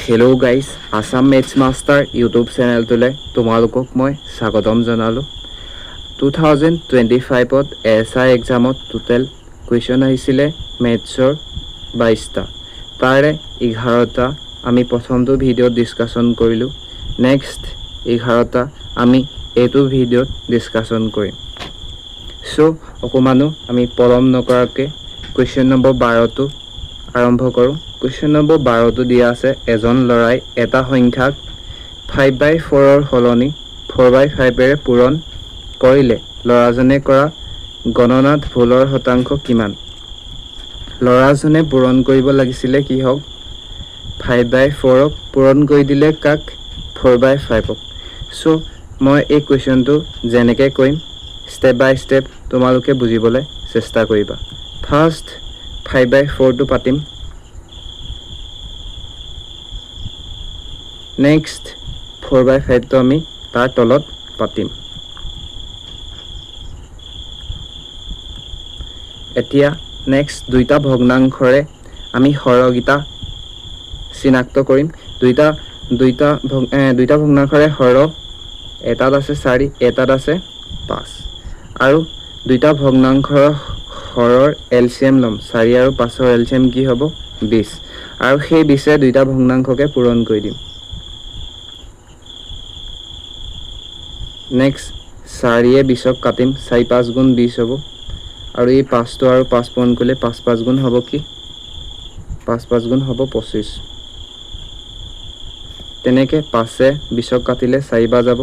Hello' guys, আছাম maths master YouTube চেনেলটোলৈ তোমালোকক মই স্বাগতম জনালোঁ। 2025ত SI এক্সামত টোটেল কুৱেশ্যন আহিছিলে মেথছৰ 22টা, তাৰে 11টা আমি প্ৰথমটো ভিডিঅ'ত ডিছকাশ্যন কৰিলোঁ। নেক্সট 11টা আমি এইটো ভিডিঅ'ত ডিছকাশ্যন কৰিম। চ' অকণমানো আমি পলম নকৰাকৈ কুৱেশ্যন নম্বৰ 12টো আৰম্ভ কৰোঁ। কুৱেশ্যন নম্বৰ 12টো দিয়া আছে, এজন ল'ৰাই এটা সংখ্যাক 5/4ৰ সলনি 4/5ৰে পূৰণ কৰিলে ল'ৰাজনে কৰা গণনাত ভুলৰ শতাংশ কিমান? ল'ৰাজনে পূৰণ কৰিব লাগিছিলে কি হওক 5/4ক পূৰণ কৰি দিলে কাক 4/5ক। চ' মই এই কুৱেশ্যনটো যেনেকৈ কৰিম ষ্টেপ বাই ষ্টেপ তোমালোকে বুজিবলৈ চেষ্টা কৰিবা। ফাৰ্ষ্ট 5/4টো পাতিম, নেক্সট 4/5টো আমি তাৰ তলত পাতিম। এতিয়া নেক্সট দুইটা ভগ্নাংশৰে আমি হৰকেইটা চিনাক্ত কৰিম। দুইটা ভগ্নাংশৰে হৰ, এটাত আছে 4, এটাত আছে 5, আৰু দুইটা ভগ্নাংশৰ হৰৰ LCM ল'ম। 4 আৰু 5ৰ LCM কি হ'ব 20, আৰু সেই 20এ দুইটা ভগ্নাংশকে পূৰণ কৰি দিম। নেক্সট 4য়ে 20ক কাটিম, 4 5 গুণ 20 হ'ব, আৰু এই 5টো আৰু 5 পূৰণ কৰিলে 5 5 গুণ হ'ব কি 5 5 গুণ হ'ব 25। তেনেকৈ 5এ 20ক কাটিলে 4 বাৰ যাব,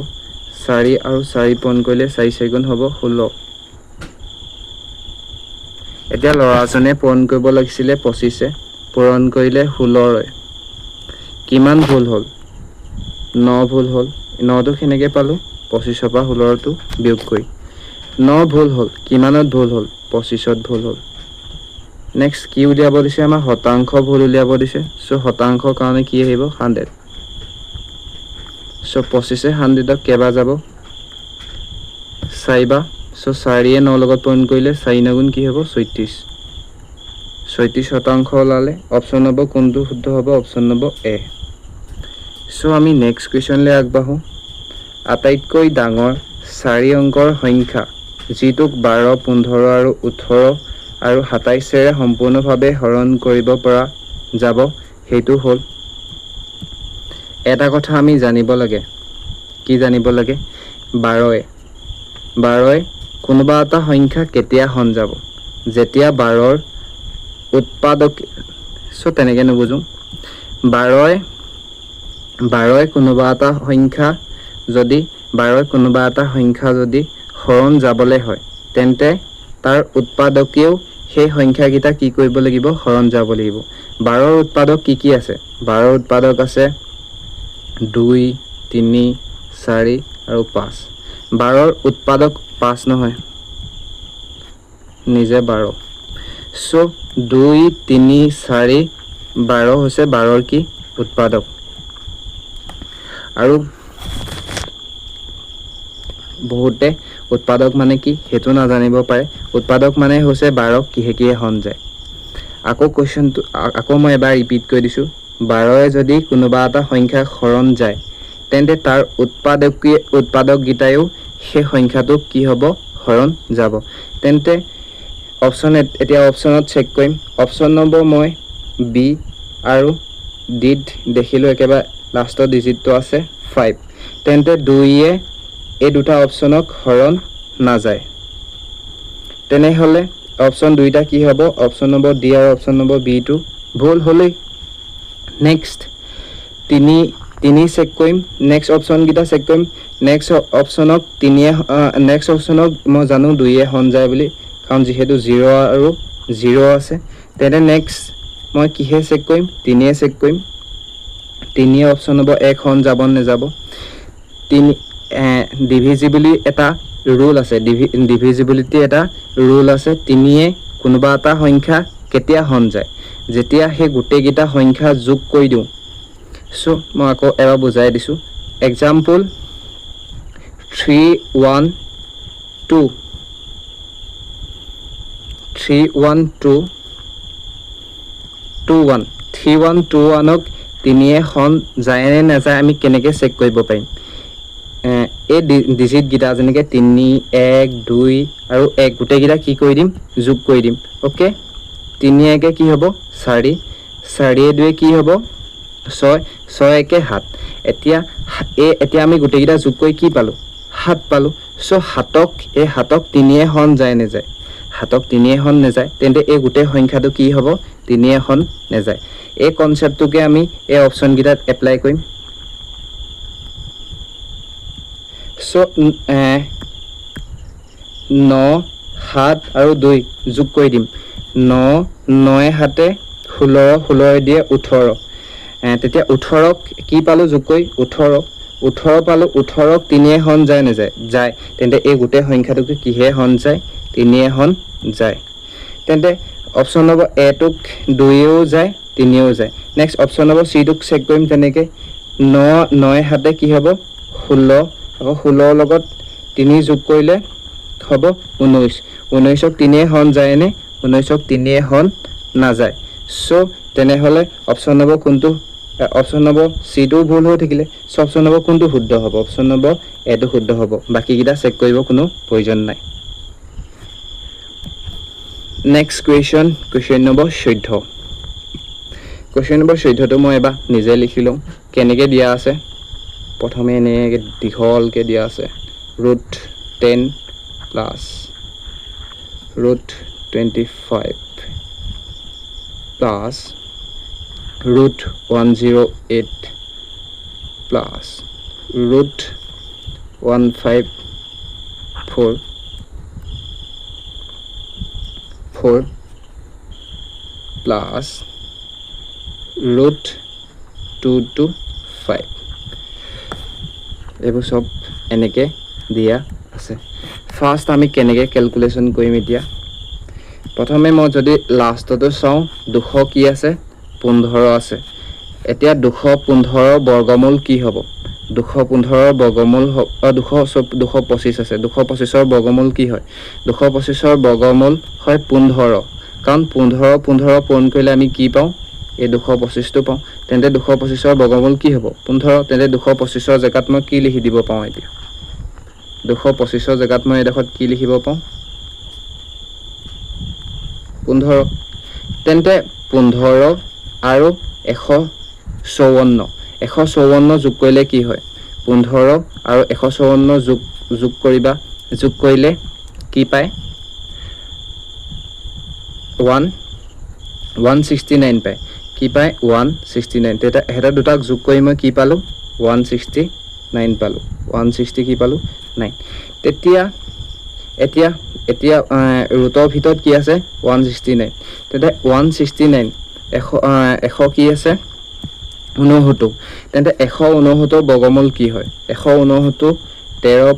4 আৰু 4 পূৰণ কৰিলে 4 4 গুণ হ'ব 16। এতিয়া ল'ৰাজনে পূৰণ কৰিব লাগিছিলে 25এ, পূৰণ কৰিলে 16ৰে। কিমান ভুল হ'ল? 9 ভুল হ'ল। 9টো কেনেকৈ পালোঁ? 25ৰ পৰা 16টো বিয়োগ কৰি। 9 ভুল হ'ল। কিমানত ভুল হ'ল? 25ত ভুল হ'ল। নেক্সট কি উলিয়াব দিছে? আমাৰ শতাংশ ভুল উলিয়াব দিছে। চ' শতাংশৰ কাৰণে কি আহিব 100। চ' 25এ 100ক কেইবাৰ যাব 4 বাৰ। চ' 4য়ে 9 লগত পূৰণ কৰিলে 4 9 গুণ কি হ'ব 36। 36 শতাংশ ওলালে। অপশ্যন নম্বৰ কোনটো শুদ্ধ হ'ব? অপশ্যন নম্বৰ এ। চ' আমি নেক্সট কুৱেশ্যনলৈ আগবাঢ়োঁ। আটাইতকৈ ডাঙৰ 4 অংকৰ সংখ্যা যিটোক 12, 15 আৰু 18 আৰু 27ৰে সম্পূৰ্ণভাৱে হৰণ কৰিব পৰা যাব সেইটো হ'ল। এটা কথা আমি জানিব লাগে। কি জানিব লাগে? 12য়ে কোনোবা এটা সংখ্যা কেতিয়া হৰণ যাব? যেতিয়া 12ৰ উৎপাদক। চ' তেনেকৈ নুবুজোঁ। 12য়ে কোনোবা এটা সংখ্যা যদি হৰণ যাবলৈ হয় তেন্তে তাৰ উৎপাদকেও সেই সংখ্যাকেইটা কি কৰিব লাগিব? হৰণ যাব লাগিব। 12ৰ উৎপাদক কি আছে? 12ৰ উৎপাদক আছে 2, 3, 4 আৰু 5। 12ৰ উৎপাদক 5 নহয়, নিজে 12। চ' 2, 3, 4, 12 হৈছে 12ৰ কি উৎপাদক। আৰু বহুতে উৎপাদক মানে কি সেইটো নাজানিব পাৰে। উৎপাদক মানে হৈছে 12ক কিহে কিহে হৰণ যায়। আকৌ মই এবাৰ ৰিপিট কৰি দিছোঁ। 12য়ে যদি কোনোবা এটা সংখ্যাক হৰণ যায় তেন্তে তাৰ উৎপাদককেইটাইও সেই সংখ্যাটোক কি হ'ব? হৰণ যাব। তেন্তে এতিয়া অপশ্যনত চেক কৰিম। অপশ্যন নম্বৰ মই বি আৰু ডিত দেখিলোঁ একেবাৰে লাষ্টৰ ডিজিটটো আছে 5। তেন্তে 2য়ে এই দুটা অপশ্যনক হৰণ নাযায়। তেনেহ'লে অপশ্যন দুইটা কি হ'ব? অপশ্যন নম্বৰ ডি আৰু অপশ্যন নম্বৰ বিটো ভুল হ'লেই। নেক্সট 3 চেক কৰিম। নেক্সট অপশ্যনকেইটা চেক কৰিম। নেক্সট অপশ্যনক মই জানো 2য়ে হৰণ যায় বুলি, কাৰণ যিহেতু 0 আৰু 0 আছে। তেন্তে নেক্সট মই কিহে চেক কৰিম? 3য়ে চেক কৰিম। 3য়ে অপশ্যন নম্বৰ 1 হৰণ যাব নাযাব। ডিভিজিবিলিটি এটা ৰুল আছে। 3য়ে কোনোবা এটা সংখ্যা কেতিয়া হৰণ যায়? যেতিয়া সেই গোটেইকেইটা সংখ্যা যোগ কৰি দিওঁ। চ' মই আকৌ এবাৰ বুজাই দিছোঁ। এক্সাম্পল 3 1 2 3 1 2 2 1 3 1 2 1ক তিনিয়ে খন যায় নে নাযায় আমি কেনেকৈ চেক কৰিব পাৰিম এই ডিজিটকেইটা যেনেকৈ 3 1 2 আৰু 1 গোটেইকেইটা কি কৰি দিম যোগ কৰি দিম ওকে 3 1 কি হ'ব 4 4 2 কি হ'ব 6 6 1 7 এতিয়া আমি গোটেইকেইটা যোগ কৰি কি পালোঁ 7 পালোঁ সো 7ক এই 7ক তিনিয়ে খন যায় নাযায় 7ক তিনিয়ে খন নাযায় তেন্তে এই গোটেই সংখ্যাটো কি হ'ব তিনিয়ে খন নাযায় এই কনসেপ্টটোকে আমি এই অপচনকেইটাত এপ্লাই কৰিম সো 9 7 আৰু 2 যোগ কৰি দিম 9 9 7 16 16 দিয়ে 18 তেতিয়া 18ক কি পালোঁ যোগ কৰি 18 পালোঁ 18ক তিনিয়ে খন যায় নাযায় যায় তেন্তে এই গোটেই সংখ্যাটোকে কিহে খন যায় তিনিয়ে খন যায় তেন্তে অপচন নম্বৰ এ টোক 2ও যায় 3ও যায় নেক্সট অপচন নম্বৰ সি টোক চেক কৰিম তেনেকৈ 9 9 7 কি হ'ব 16 আকৌ 16 লগত 3 যোগ কৰিলে হ'ব 19 19ক তিনিয়ে খন যায় নে 19ক তিনিয়ে খন নাযায় সো তেনেহ'লে অপচন নম্বৰ কোনটো অপচন নম্বৰ সি টো ভুল হৈ থাকিলে সো অপচন নম্বৰ কোনটো শুদ্ধ হ'ব অপচন নম্বৰ এ টো শুদ্ধ হ'ব বাকিকেইটা চেক কৰিব কোনো প্ৰয়োজন নাই next question number 14 question number 14 টো মই এবাৰ নিজে লিখি লওঁ কেনেকৈ দিয়া আছে প্ৰথমে এনেকৈ দীঘলকৈ দিয়া আছে √10 প্লাছ √25 প্লাছ √108 প্লাছ √154 প্লাছ √225 এইবোৰ সব এনেকৈ দিয়া আছে ফাৰ্ষ্ট আমি কেনেকৈ ক্যালকুলেশন কৰিম এতিয়া প্ৰথমে মই যদি লাষ্টটো চাওঁ 200 কি আছে 15 আছে এতিয়া 215 বৰ্গমূল কি হ'ব 215 বৰ্গমূল 225 আছে 225 বৰ্গমূল কি হয় 225 বৰ্গমূল হয় 15 কাৰণ 15 পূৰণ কৰিলে আমি কি পাওঁ এই 225 টো পাওঁ তেন্তে 225 বৰ্গমূল কি হ'ব 15 তেন্তে 225 জেগাত মই কি লিখি দিব পাওঁ এতিয়া 225 জেগাত মই এডখত কি লিখিব পাওঁ 15 তেন্তে 15 আৰু 154 যোগ কৰিলে কি হয় 15 আৰু 154 যোগ কৰিলে কি পায় 169 পায় কি পায় 169 তেতা এটা দুটাক যোগ কৰি মই কি পালো 169 পালো 160 কি পালো 9 তেতিয়া এতিয়া ৰুটৰ ভিতৰত কি আছে 169 তেতে 169 100 কি আছে 69 তেন্তে 169 বৰ্গমূল কি হয় 169 13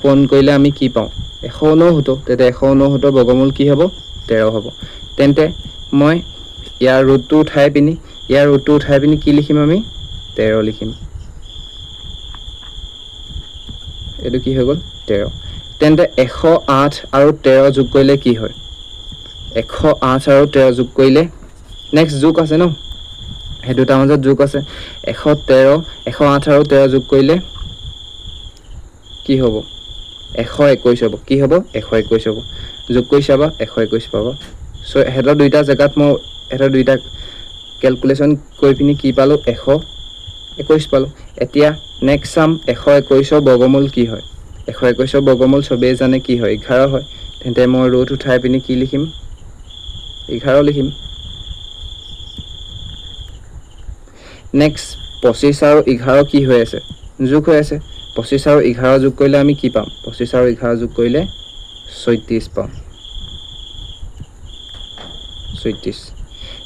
পূৰণ কৰিলে আমি কি পাওঁ 169 তেতে 169 বৰ্গমূল কি হ'ব 13 হ'ব তেন্তে মই ইয়াৰ ৰুটটো উঠাই পিনি কি লিখিম আমি 13 লিখিম এটো কি হৈ গ'ল 13 তেন্তে 108 আৰু 13 যোগ কৰিলে কি হয় 108 আৰু 13 যোগ কৰিলে নেক্সট যোগ আছে ন হে দুটা মাজত যোগ আছে 108 আৰু 13 যোগ কৰিলে কি হ'ব 121 হ'ব কি হ'ব 121 হ'ব যোগ কৰি চাবা 121 পাবা সো হেডৰ দুইটা জায়গাত মই এটা দুইটা ক্যালকুলেশন কৰি পিনি কি পালো 121 পালো এতিয়া নেক্সট সাম 121 বৰ্গমূল কি হয় 121 বৰ্গমূল সবে জানে কি হয় 11 হয় তেন্তে মই ৰুট উঠাই পিনি কি লিখিম 11 লিখিম নেক্সট 25 আৰু 11 কি হৈ আছে যোগ হৈ আছে 25 আৰু 11 যোগ কৰিলে আমি কি পাম 25 আৰু 11 যোগ কৰিলে 36 পাম 36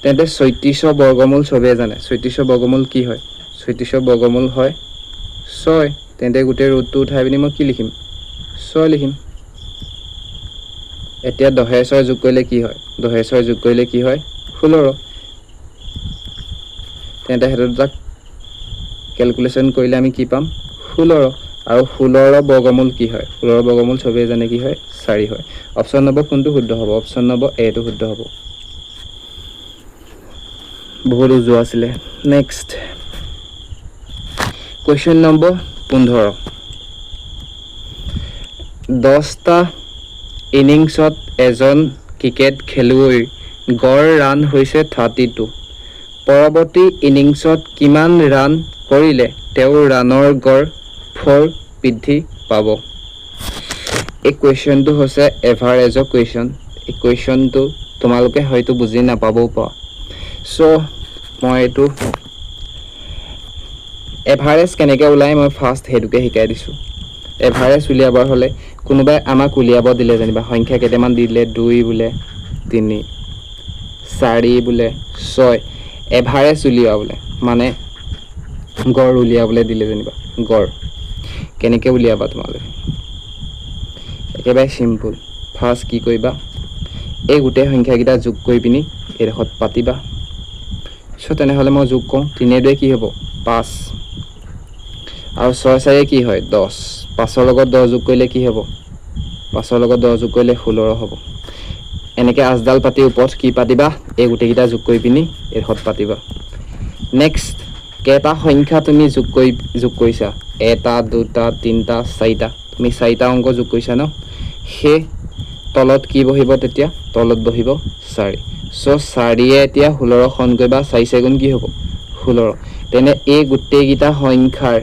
তেন্তে 36 বৰ্গমূল সবে জানে 36 বৰ্গমূল কি হয় 36 বৰ্গমূল হয় 6 তেন্তে গোটেই ৰুটটো উঠাই পিনি মই কি লিখিম 6 লিখিম এতিয়া 10 যোগ কৰিলে কি হয় 10 যোগ কৰিলে কি হয় 16 তেন্তে হেডটা ক্যালকুলেশন কৰিলে আমি কি পাম 16 আৰু 16 বৰ্গমূল কি হয় 16 বৰ্গমূল সবে জানে কি হয় 4 হয় অপচন নম্বৰ কোনটো শুদ্ধ হ'ব অপচন নম্বৰ এ টো শুদ্ধ হ'ব বহুত উজু আছিলে নেক্সট কুৱেশ্যন নম্বৰ 15 10টা ইনিংছত এজন ক্ৰিকেট খেলুৱৈৰ গড় ৰান হৈছে 32 পৰৱৰ্তী ইনিংছত কিমান ৰান কৰিলে তেওঁৰ ৰানৰ গড় 4 বৃদ্ধি পাব এই কুৱেশ্যনটো হৈছে এভাৰেজৰ কুৱেশ্যন এই কুৱেশ্যনটো তোমালোকে হয়তো বুজি নাপাবও পাৰা সো মই এইটো এভাৰেজ কেনেকৈ ওলাই মই ফাৰ্ষ্ট হেতুকে শিকাই দিছোঁ এভাৰেজ উলিয়াব হ'লে কোনোবাই আমাক উলিয়াব দিলে যেনিবা সংখ্যা কেইটামান দিলে 2 বোলে 3 4 বোলে 6 এভাৰেজ উলিয়াবলৈ মানে গড় উলিয়াবলৈ দিলে যেনিবা গড় কেনেকৈ উলিয়াবা তোমালোকে একেবাৰে সিম্পল ফাৰ্ষ্ট কি কৰিবা এই গোটেই সংখ্যাকেইটা যোগ কৰি পিনি এইডোখৰত পাতিবা সো তেনেহ'লে মই যোগ কৰোঁ 3 2 কি হ'ব 5 আৰু 6 4 কি হয় 10 5ৰ লগত 10 যোগ কৰিলে কি হ'ব 5ৰ লগত 10 যোগ কৰিলে 16 হ'ব এনেকৈ আজডাল পাতি ওপৰত কি পাতিবা এই গোটেইকেইটা যোগ কৰি পিনি এইডোখৰত পাতিবা নেক্সট কেইটা সংখ্যা তুমি যোগ কৰিছা 1 2 3 4টা তুমি 4টা অংক যোগ কৰিছা ন সেই তলত কি বহিব তেতিয়া তলত বহিব 4 সো 4 এতিয়া 16 খন কৰিবা 4 4 গুণ কি হ'ব 16 তেনে এই গোটেইকেইটা সংখ্যাৰ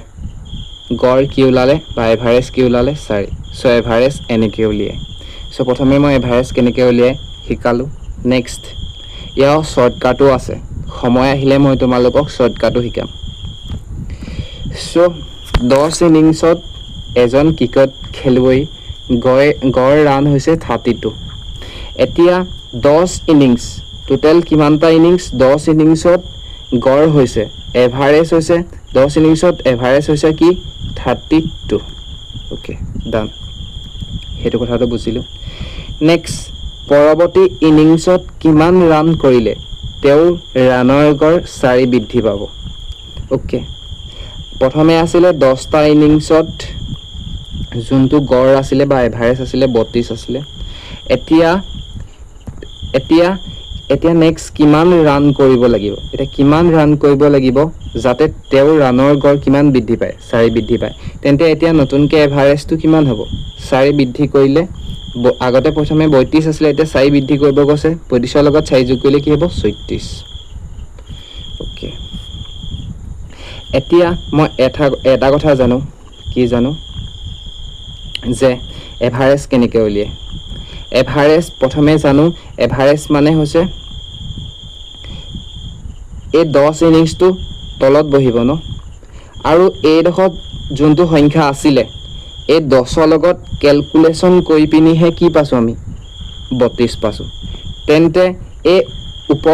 গড় কি ওলালে বা এভাৰেজ কি ওলালে 4 সো এভাৰেজ এনেকৈ উলিয়ায় সো প্ৰথমে মই এভাৰেজ কেনেকৈ উলিয়াই শিকালো নেক্সট ইয়াৰ শৰ্টকাটো আছে সময় আহিলে মই তোমালোকক শৰ্টকাটো শিকাম সো 10 ইনিংছত এজন ক্ৰিকেট খেলুৱৈ গড় ৰান হৈছে 32 এতিয়া 10 ইনিংছ টোটেল কিমানটা ইনিংছ 10 ইনিংছত গড় হৈছে এভাৰেজ হৈছে 10 ইনিংছত এভাৰেজ হৈছে কি 32 ওকে ডান হেতু কথাটো বুজিলো নেক্সট পৰৱৰ্তী ইনিংছত কিমান ৰান কৰিলে তেওঁৰ ৰানৰ গড় 4 বৃদ্ধি পাব ওকে প্ৰথমে আছিলে 10টা ইনিংছত যোনটো গড় আছিলে বা এভাৰেজ আছিলে 32 আছিলে এতিয়া নেক্সট কিমান ৰান কৰিব লাগিব এটা কিমান ৰান কৰিব লাগিব যাতে তেওঁৰ ৰানৰ গড় কিমান বৃদ্ধি পায় 4 বৃদ্ধি পায় তেন্তে এতিয়া নতুনকৈ এভাৰেজটো কিমান হ'ব 4 বৃদ্ধি কৰিলে আগতে প্ৰথমে 32 আছিলে এতিয়া 4 বৃদ্ধি কৰিব গৈছে 32ৰ লগত 4 যোগ কৰিলে কি হ'ব 36 ওকে এতিয়া মই এটা কথা জানো কি জানো যে এভাৰেজ কেনেকৈ উলিয়ায় এভাৰেজ প্ৰথমে জানো এভাৰেজ মানে হৈছে এই 10 ইনিংছটো তলত বহিব ন আৰু এইডোখৰত যোনটো সংখ্যা আছিলে এই 10ৰ লগত ক্যালকুলেশন কৰি পিনিহে কি পাছো আমি 32 পাছো তেন্তে এই উপ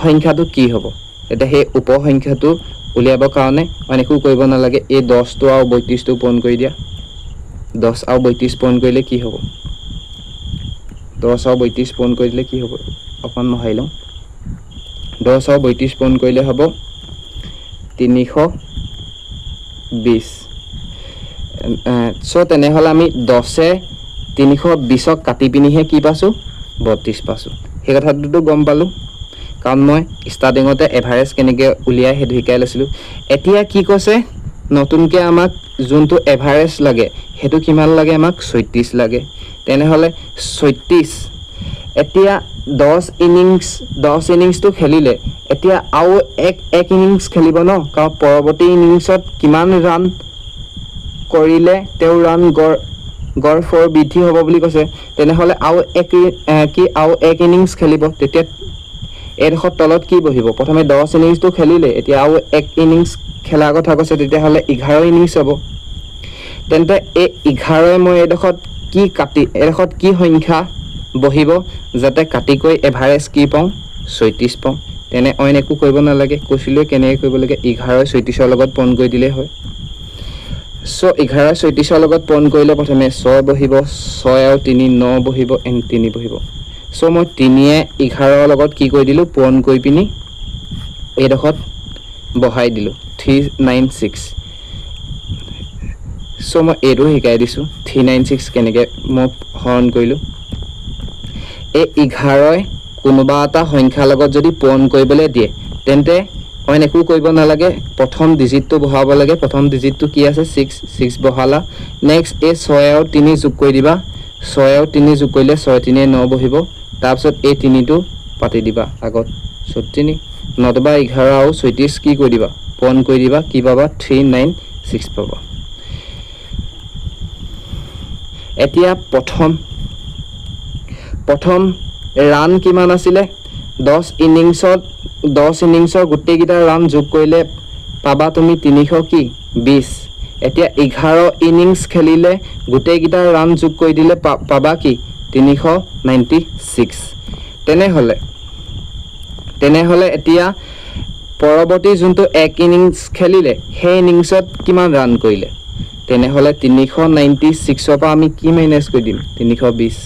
সংখ্যাটো কি হ'ব এটা হে উপ সংখ্যাটো উলিয়াবৰ কাৰণে অনেকো কৰিব নালাগে এই 10 টো আৰু 32 টো পূৰণ কৰি দিয়া 10 আৰু 32 পূৰণ কৰিলে কি হ'ব 10 আৰু 32 পূৰণ কৰিলে কি হ'ব অকমান মহাই লওঁ 10 আৰু 32 পূৰণ কৰিলে হ'ব 320 সো তেনেহলে আমি 10 এ 320 কাটি পিনিহে কি পাছো 32 পাছো সেই কথাটো গম পালো কাৰণ মই ষ্টাৰ্টিংতে এভাৰেজ কেনেকৈ উলিয়াই হেতু শিকাই লৈছিলো এতিয়া কি কৈছে নতুনকৈ আমাক যোনটো এভাৰেজ লাগে হেতু কিমান লাগে আমাক 36 লাগে তেনেহলে 36 এতিয়া 10 ইনিংছটো খেলিলে এতিয়া আৰু এক ইনিংছ খেলিব ন কাৰণ পৰৱৰ্তী ইনিংছত কিমান ৰান কৰিলে তেওঁ ৰান গড় 4 বৃদ্ধি হ'ব বুলি কৈছে তেনেহলে আৰু এক ইনিংছ খেলিব তেতিয়া এডোখৰ তলত কি বহিব প্ৰথমে 10 ইনিংছটো খেলিলে এতিয়া আৰু এক ইনিংছ খেলাৰ কথা কৈছে তেতিয়াহলে 11 ইনিংছ হ'ব তেন্তে এই 11 মই এডোখৰত কি কাটি এডোখৰত কি সংখ্যা বহিব যাতে কাটি কৈ এভাৰেজ কি পাওঁ 36 পাওঁ তেনে অইন একো কৰিব নালাগে কৈছিলো কেনেকৈ কৰিব লাগে 11 36ৰ লগত পূৰণ কৰি দিলে হয় সো 11 36ৰ লগত পূৰণ কৰিলে প্ৰথমে 6 বহিব 6 আৰু 3 9 বহিব এন 3 বহিব সো মই 3 এ 11ৰ লগত কি কৰি দিলো পূৰণ কৰি পিনি এডোখৰত বহাই দিলো 396 সো মই এটো শিকাই দিছো 396 কেনেকৈ মই হৰণ কৰিলো এই 11 কোনোবা এটা সংখ্যাৰ লগত যদি পূৰণ কৰিবলৈ দিয়ে তেন্তে অইন একো কৰিব নালাগে প্ৰথম ডিজিটটো বহাব লাগে প্ৰথম ডিজিটটো কি আছে 6 বহালা নেক্সট এই 6 আৰু 3 যোগ কৰি দিবা 6 আৰু 3 যোগ কৰিলে 6 3 9 বহিব তাৰপিছত এই 3টো পাতি দিবা আগত 34 নতুবা 11 আৰু 36 কি কৰি দিবা পূৰণ কৰি দিবা কি পাবা 396 পাবা এতিয়া প্ৰথম ৰান কিমান আছিলে 10 ইনিংছৰ গোটেইকেইটা ৰান যোগ কৰিলে পাবা তুমি 300 কি 20 এতিয়া 11 ইনিংছ খেলিলে গোটেইকেইটা ৰান যোগ কৰি দিলে পাবা কি 396 তেনেহলে এতিয়া পৰৱৰ্তী যোনটো এক ইনিংছ খেলিলে সেই ইনিংছত কিমান ৰান কৰিলে তেনেহলে 396 পৰা আমি কি মাইনাস কৰি দিম 320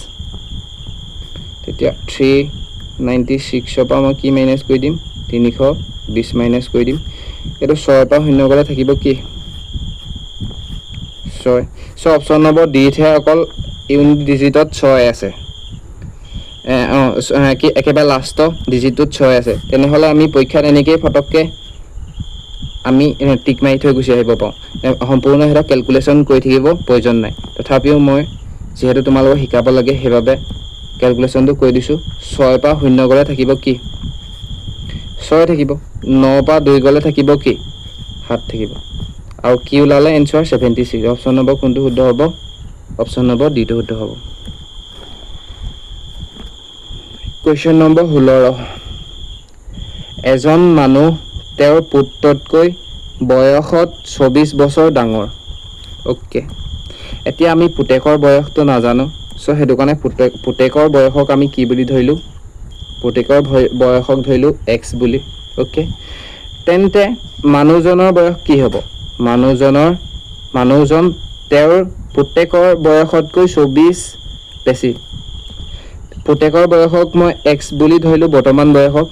তেতিয়া 396 পৰা মই কি মাইনাস কৰি দিম 320 মাইনাস কৰি দিম এটো 6 পৰা শূন্য গলে থাকিব কি 6 সো অপচন নম্বৰ ডি তে অকল ইউনিট ডিজিটত 6 আছে কি একেবাৰে লাষ্ট ডিজিটত 6 আছে তেনেহলে আমি পৰীক্ষাত এনেকৈ ফটককে আমি টিক মাৰি থৈ গুছি আহিব পাওঁ সম্পূৰ্ণ হেৰা ক্যালকুলেশন কৰি থাকিব প্ৰয়োজন নাই তথাপিও মই যেহেতু তোমালোকক শিকাব লাগে হেবাবে ক্যালকুলেশনটো কৰি দিছো 6 পৰা শূন্য গলে থাকিব কি 6 থাকিব 9 পৰা 2 গলে থাকিব কি 7 থাকিব আৰু কি ওলালে এনসাৰ 76 অপচন নম্বৰ কোনটো শুদ্ধ হ'ব অপচন নম্বৰ ডি টো শুদ্ধ হ'ব কোৱেশ্চন নম্বৰ 16 এজন মানুহ তেওঁৰ পুত্ৰতকৈ বয়সত 24 বছৰ ডাঙৰ ওকে এতিয়া আমি পুতেকৰ বয়সটো নাজানো সো হেতু কাৰণে পুতেকৰ বয়সক আমি কি বুলি ধৰিলো পুতেকৰ বয়সক ধৰিলো x বুলি ওকে তেন্তে মানুহজনৰ বয়স কি হ'ব মানুহজন তেওঁৰ পুতেকৰ বয়সতকৈ 24 বেছি পুতেকৰ বয়সক মই x বুলি ধৰিলো বৰ্তমান বয়সক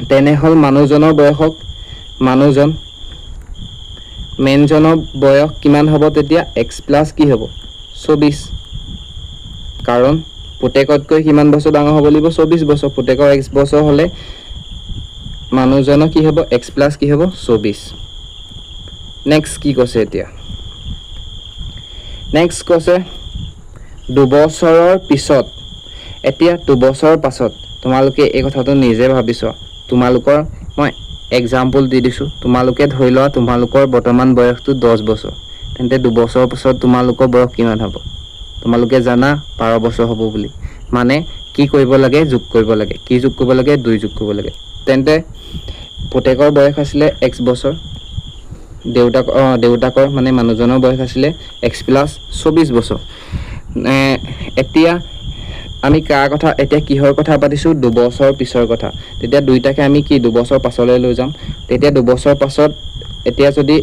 তেনেহল মানুহজনৰ বয়সক মানুহজন মেনজনৰ বয়স কিমান হ'ব তেতিয়া x প্লাস কি হ'ব 24 কাৰণ পুতেকতকৈ কিমান বছৰ ডাঙৰ হ'ব লাগিব 24 বছৰ পুতেকৰ x বছৰ হলে মানুহজনৰ কি হ'ব x প্লাস কি হ'ব 24 নেক্সট কি কৈছে এতিয়া নেক্সট কৈছে 2 বছৰৰ পিছত এতিয়া 2 বছৰৰ পাছত তোমালোকে এই কথাটো নিজে ভাবিছো তোমালোকৰ মই এক্সাম্পল দি দিছো তোমালোকে ধৰি লোৱা তোমালোকৰ বৰ্তমান বয়সটো 10 বছৰ তেন্তে 2 বছৰৰ পাছত তোমালোকৰ বয়স কিমান হ'ব তোমালোকে জানা 12 বছৰ হ'ব বুলি মানে কি কৰিব লাগে যোগ কৰিব লাগে কি যোগ কৰিব লাগে 2 যোগ কৰিব লাগে তেন্তে পুতেকৰ বয়স আছিল x বছৰ দেউতাকৰ মানে মানুহজনৰ বয়স আছিল x প্লাস 24 বছৰ এতিয়া আমি কাৰ কথা এতিয়া কিহৰ কথা পাতিছো 2 বছৰ পিছৰ কথা তেতিয়া দুইটাকে আমি কি 2 বছৰ পাছলৈ লৈ যাম তেতিয়া 2 বছৰ পাছত এতিয়া যদি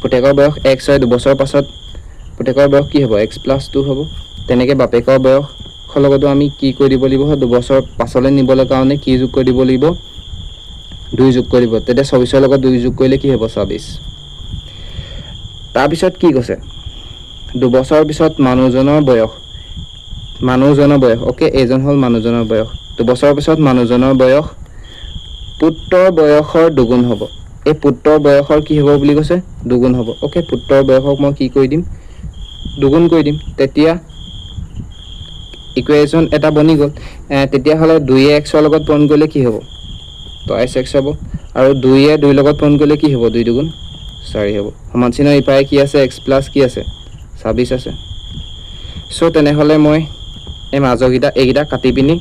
পুতেকৰ বয়স x হয় 2 বছৰ পাছত পুতেকৰ বয়স কি হ'ব x প্লাস 2 হ'ব তেনেকে বাপেকৰ বয়স খলগতো আমি কি কৰি দিব লাগিব 2 বছৰ পাছলৈ নিবলৈ কাৰণে কি যোগ কৰি দিব লাগিব 2 যোগ কৰিব তেতিয়া 24 ৰ লগত 2 যোগ কৰিলে কি হ'ব 26 তাৰ পিছত কি কৈছে 2 বছৰ পিছত মানুহজনৰ বয়স ওকে এজন হল মানুহজনৰ বয়স 2 বছৰৰ পিছত মানুহজনৰ বয়স পুত্ৰৰ বয়সৰ দুগুণ হ'ব এই পুত্ৰৰ বয়সৰ কি হ'ব বুলি কৈছে দুগুণ হ'ব ওকে পুত্ৰৰ বয়সক মই কি কৰি দিম দুগুণ কৰি দিম তেতিয়া ইকুৱেশ্যন এটা বনি গল তেতিয়া হলে 2x ৰ লগত পূৰণ কৰিলে কি হ'ব twice x হ'ব আৰু 2 2 লগত পূৰণ কৰিলে কি হ'ব 2 দুগুণ 4 হ'ব সমান চিহ্ন ইপাই কি আছে x প্লাস কি আছে 26 আছে সো তেনেহলে মই এই মাজগিটা এইগিটা কাটি পিনি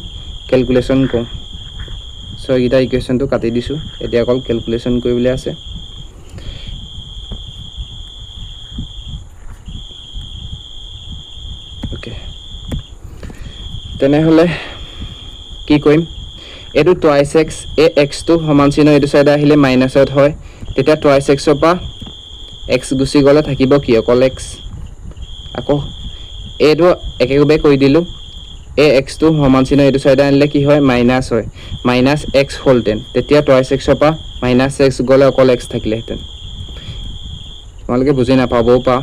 ক্যালকুলেশন কম সো এইগিটা ইকুৱেশ্যনটো কাটি দিছো এতিয়া অকল ক্যালকুলেশন কৰিবলৈ আছে ওকে তেনেহলে কি কৰিম এটো twice x এ x টো সমান চিহ্ন এটো সাইডে আহিলে মাইনাসত হয় তেতিয়া twice x পৰা x গুছি গলে থাকিব কি অকল x আকৌ এটো একেভাবে কৰি দিলো এ x টো সমান চিহ্ন এটো সাইডে আনিলে কি হয় মাইনাস হয় মাইনাস x হোল 10 তেতিয়া twice x পৰা মাইনাস x গলে অকল x থাকিলে হেতেন তোমালোকে বুজি না পাবো পা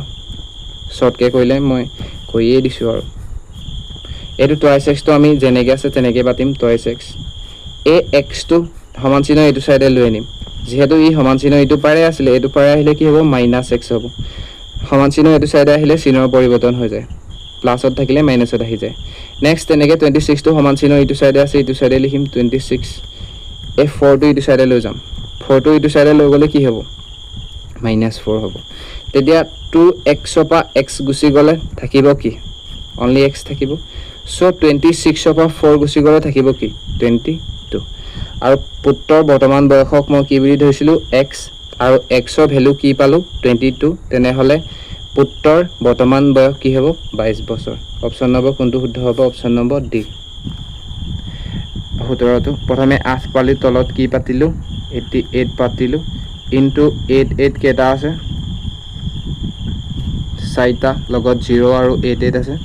শর্টকে কইলে মই কইয়ে দিছো আৰু এটো twice x টো আমি জেনেকে আছে তেনেকে বাতিম twice x এ x টো সমান চিহ্ন এইটো সাইডে লৈ আনিম যেহেতু ই সমান চিহ্ন এইটো পাৰে আছিল এইটো পাৰে আহিলে কি হ'ব -x হ'ব সমান চিহ্ন এইটো সাইডে আহিলে চিহ্নৰ পৰিৱৰ্তন হৈ যায় প্লাসত থাকিলে মাইনাসত আহি যায় নেক্সট তেনেকে 26 টো সমান চিহ্ন এইটো সাইডে আছে এইটো সাইডে লিখিম 26 এই 4 টো এইটো সাইডে লৈ যাম 4 টো এইটো সাইডে লৈ গলে কি হ'ব -4 হ'ব তেতিয়া 2x পৰা x গুচি গলে থাকিব কি only x থাকিব so 26 পৰা 4 গুচি গলে থাকিব কি 22 আৰু পুত্ৰৰ বৰ্তমান বয়সক মই কি বুলি ধৰিছিলো x আৰু x ৰ ভ্যালু কি পালো 22 তেনেহলে পুত্ৰৰ বৰ্তমান বয়স কি হ'ব 22 বছৰ অপচন নম্বৰ কোনটো শুদ্ধ হ'ব অপচন নম্বৰ ডি উত্তৰটো প্ৰথমে 8 পালি তলত কি পাতিলো 88 পাতিলো ইনটু 88 কেটা আছে 4টা লগত 0 আৰু 88 আছে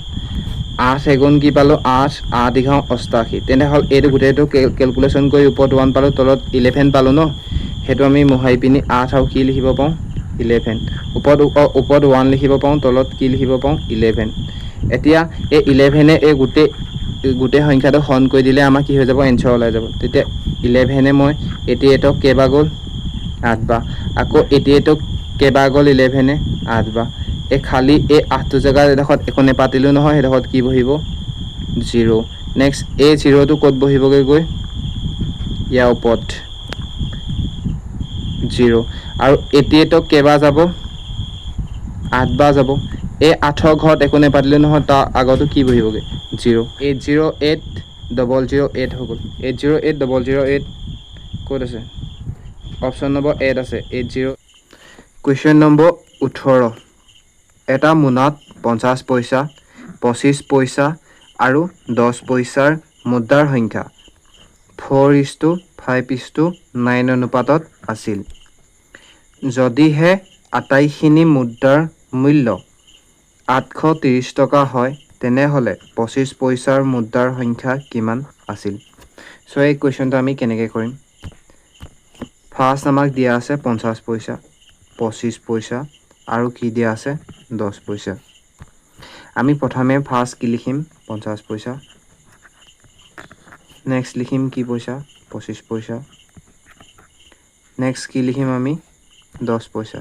8 এগুণ কি পালো 8 8 দিঘা 88 তেনেহল এইটো গুটেটো ক্যালকুলেশন কৰি ওপৰত 1 পালো তলত 11 পালো ন হেতু আমি মোহাই পিনি 8 আৰু কি লিখিব পাও 11 ওপৰত 1 লিখিব পাও তলত কি লিখিব পাও 11 এতিয়া এই 11 এ গুটে সংখ্যাটো হৰণ কৰি দিলে আমাৰ কি হৈ যাব এনসাৰ ওলাই যাব তেতিয়া 11 এ মই 88 ক কেবা গল 8 বা আকৌ 88 ক কেবা গল 11 এ 8 বা এ খালি এ 8 টো জায়গা দেখত একনে পাতিলো নহয় হেদখত কি বহিব 0 নেক্সট এ 0 টো কত বহিবগে গৈ ইয়া ওপৰত 0 আৰু 88 ক কেবা যাব 8 বা যাব এ 8 ৰ ঘৰত একনে পাতিলো নহয় তা আগতো কি বহিবগে 0 808008 হৈ গল 808008 কোড আছে অপচন নম্বৰ এ আছে 80 কোৱেশ্চন নম্বৰ 18 এটা মুনাত 50 পইচা 25 পইচা আৰু 10 পইচাৰ মুদ্ৰাৰ সংখ্যা 4:5:9 অনুপাতত আছিল যদিহে আটাইখিনি মুদ্ৰাৰ মূল্য 830 টকা হয় তেনেহলে 25 পইচাৰ মুদ্ৰাৰ সংখ্যা কিমান আছিল সো এই কোৱেশ্চনটো আমি কেনেকৈ কৰিম ফাৰ্স্ট আমাক দিয়া আছে 50 পইচা 25 পইচা আৰু কি দিয়া আছে 10 পইচা আমি প্ৰথমে ফাৰ্স্ট কি লিখিম 50 পইচা নেক্সট লিখিম কি পইচা 25 পইচা নেক্সট কি লিখিম আমি 10 পইচা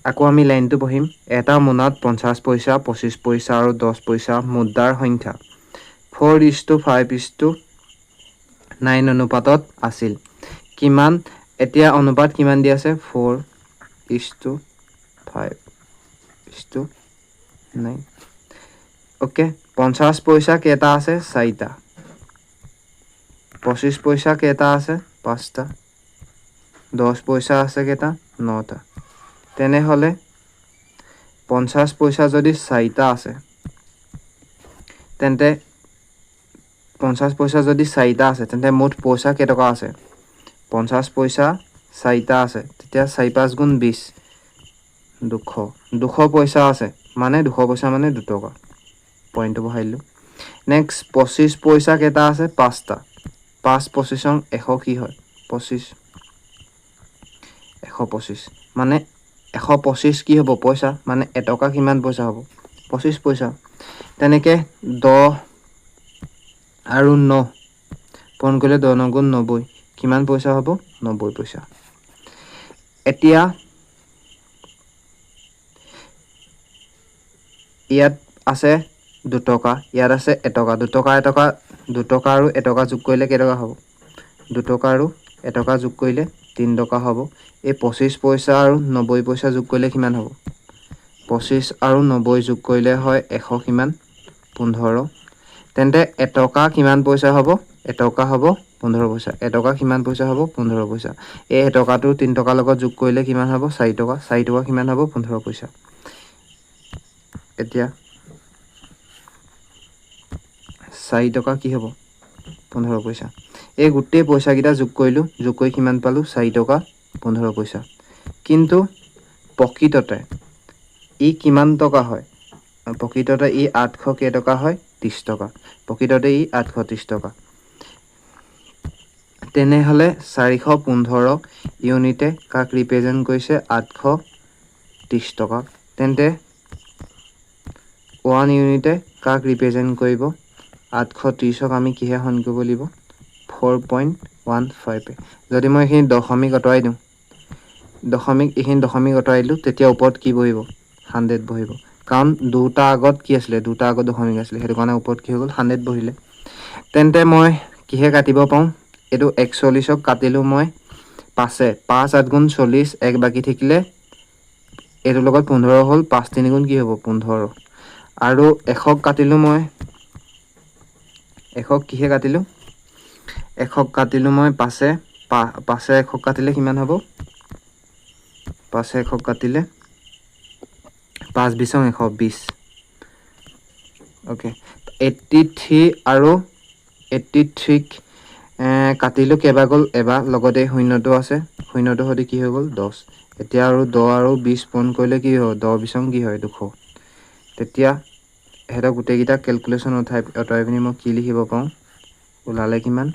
আকৌ আমি লাইনটো পঢ়িম এটা মুনাত 50 পইচা 25 পইচা আৰু 10 পইচা মুদ্ৰাৰ সংখ্যা 4:5:9 অনুপাতত আছিল কিমান এতিয়া অনুপাত কিমান দি আছে 4:5:9 ওকে 50 পইচা কেটা আছে 4টা 25 পইচা কেটা আছে 5টা 10 পইচা আছে কেটা 9টা তেনেহলে 50 পইচা যদি 4টা আছে তেন্তে 50 পইচা যদি 4টা আছে তেন্তে মোট পইচা কে টকা আছে 50 পইচা 4টা আছে তেতিয়া 4 5 গুণ 20 200 পইচা আছে মানে 200 পইচা মানে 2 টকা পয়েন্টটো বহাইলো নেক্সট 25 পইচা কেটা আছে 5টা 5 25 100 কি হয় 25 125 মানে 125 কি হ'ব পইচা মানে এটকা কিমান পইচা হ'ব 25 পইচা তেনেকে 10 আৰু 9 পূৰণ কৰিলে 10 9 গুণ 90 কিমান পইচা হ'ব 90 পইচা এতিয়া ইয়াত আছে 2 টকা ইয়াত আছে 1 টকা 2 টকা 1 টকা 2 টকা আৰু 1 টকা যোগ কৰিলে কেই টকা হ'ব 2 টকা আৰু 1 টকা যোগ কৰিলে 3 টকা হ'ব এই 25 পইচা আৰু 90 পইচা যোগ কৰিলে কিমান হ'ব 25 আৰু 90 যোগ কৰিলে হয় 100 কিমান 15 তেন্তে 1 টকা কিমান পইচা হ'ব 1 টকা হ'ব 15 পইচা 1 টকা কিমান পইচা হ'ব 15 পইচা এই 1 টকাটো 3 টকা লগত যোগ কৰিলে কিমান হ'ব 4 টকা 4 টকা কিমান হ'ব 15 পইচা এতিয়া 4 টকা কি হ'ব 15 পইচা এই গুটেই পইচা কিটা যোগ কৰিলো যোগ কৰি কিমান পালো 4 টকা 15 পইচা কিন্তু প্ৰকৃততে ই কিমান টকা হয় প্ৰকৃততে ই 800 কে টকা হয় 30 টকা প্ৰকৃততে ই 830 টকা তেনেহলে 415 ইউনিটে কাক ৰিপ্ৰেজেন্ট কৰিছে 830 টকা তেন্তে 1 ইউনিটে কাক ৰিপ্ৰেজেন্ট কৰিব 830ক আমি কিহে হৰণ কৰিব লাগিব 4.15 যদি মই এইখিনি দশমিক আঁতৰাই দিওঁ এইখিনি দশমিক আঁতৰাই দিলোঁ তেতিয়া ওপৰত কি বহিব 100 বহিব কাৰণ দুটা আগত কি আছিলে দুটা আগত দশমিক আছিলে সেইটো কাৰণে ওপৰত কি হৈ গ'ল 100 বহিলে তেন্তে মই কিহে কাটিব পাওঁ এইটো 41ক কাটিলোঁ মই 5 5 8 গুণ 40 এক বাকি থাকিলে এইটোৰ লগত 15 হ'ল 5 3 গুণ কি হ'ব 15 আৰু 100ক কাটিলোঁ মই 100ক কিহে কাটিলোঁ 100ক কাটিলোঁ মই 5 100ক কাটিলে কিমান হ'ব 5 100ক কাটিলে 5 20 120 অ'কে 83 আৰু 83ক কাটিলোঁ কেইবাৰ গ'ল এবাৰ লগতে শূন্যটো আছে শূন্যটো সৈতে কি হৈ গ'ল 10 এতিয়া আৰু 10 আৰু 20 পূৰণ কৰিলে কি হয় 10 20 কি হয় 200 তেতিয়া হেতক গোটেইকেইটা কেলকুলেশ্যন অতৰাই পিনি মই কি লিখিব পাওঁ ওলালে কিমান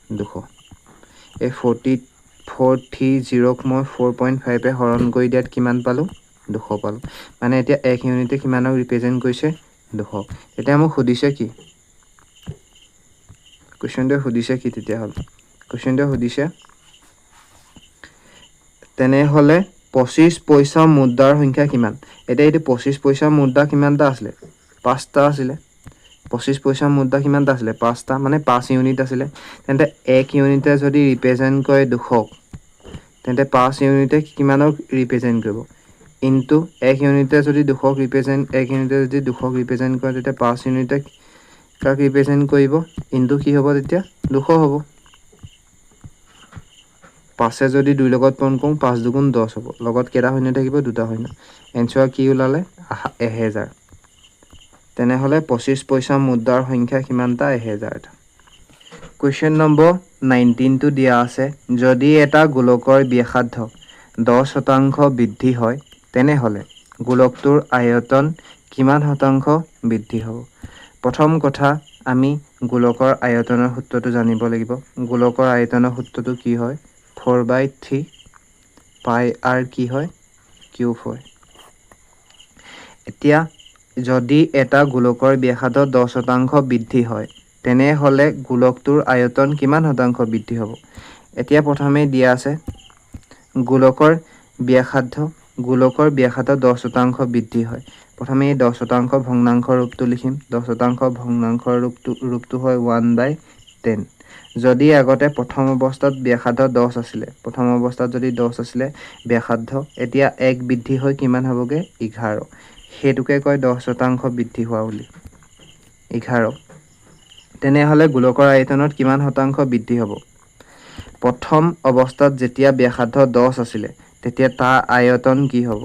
200 এই 430ক মই 4.5 হৰণ কৰি দিয়াত কিমান পালোঁ 200 পালোঁ মানে এতিয়া 1 ইউনিটে কিমানক ৰিপ্ৰেজেণ্ট কৰিছে 200 এতিয়া মোক সুধিছে কি কুৱেশ্যনটোৱে সুধিছে কি তেতিয়াহ'লে কুৱেশ্যনটোৱে সুধিছে তেনেহ'লে 25 পইচা মুদ্ৰাৰ সংখ্যা কিমান এতিয়া এইটো 25 পইচা মুদ্ৰা কিমানটা আছিলে 5টা আছিলে 25 পইচা মুদ্ৰা কিমানটা আছিলে 5টা মানে 5 ইউনিট আছিলে তেন্তে 1 ইউনিটে যদি ৰিপ্ৰেজেণ্ট কৰে 200 তেন্তে 5 ইউনিটে কিমানক ৰিপ্ৰেজেণ্ট কৰিব ইনটু 1 ইউনিটে যদি 200ক ৰিপ্ৰেজেণ্ট 1 ইউনিটে যদি 200ক ৰিপ্ৰেজেণ্ট কৰে তেতিয়া 5 ইউনিটে কাক ৰিপ্ৰেজেণ্ট কৰিব ইনটু কি হ'ব তেতিয়া 200 হ'ব 5 যদি 2 লগত পূৰণ কৰোঁ 5 দুগুণ 10 হ'ব লগত কেইটা শূন্য থাকিব দুটা শূন্য এনচাৰ কি ওলালে 1000 তেনেহ'লে 25 পইচা মুদ্ৰাৰ সংখ্যা কিমানটা 1000টা কুৱেশ্যন নম্বৰ 19টো দিয়া আছে যদি এটা গোলকৰ ব্যাসাৰ্ধ 10% বৃদ্ধি হয় তেনেহ'লে গোলকটোৰ আয়তন কিমান শতাংশ বৃদ্ধি হ'ব প্ৰথম কথা আমি গোলকৰ আয়তনৰ সূত্ৰটো জানিব লাগিব গোলকৰ আয়তনৰ সূত্ৰটো কি হয় 4/3 পাই r কি হয় কিউব হয় এতিয়া যদি এটা গোলকৰ ব্যাসাৰ্ধ 10% বৃদ্ধি হয় তেনেহ'লে গোলকটোৰ আয়তন কিমান শতাংশ বৃদ্ধি হ'ব এতিয়া প্ৰথমে দিয়া আছে গোলকৰ ব্যাসাৰ্ধ 10% বৃদ্ধি হয় প্ৰথমে এই 10% ভগ্নাংশ ৰূপটো লিখিম 10% ভগ্নাংশ ৰূপটো হয় 1/10 যদি আগতে প্ৰথম অৱস্থাত ব্যাসাৰ্ধ 10 আছিলে প্ৰথম অৱস্থাত যদি 10 আছিলে ব্যাসাৰ্ধ এতিয়া 1 বৃদ্ধি হৈ কিমান হ'বগে 11 সেইটোকে কয় 10% বৃদ্ধি হোৱা বুলি 11 তেনেহ'লে গোলকৰ আয়তনত কিমান শতাংশ বৃদ্ধি হ'ব প্ৰথম অৱস্থাত যেতিয়া ব্যাসাৰ্ধ 10 আছিলে তেতিয়া তাৰ আয়তন কি হ'ব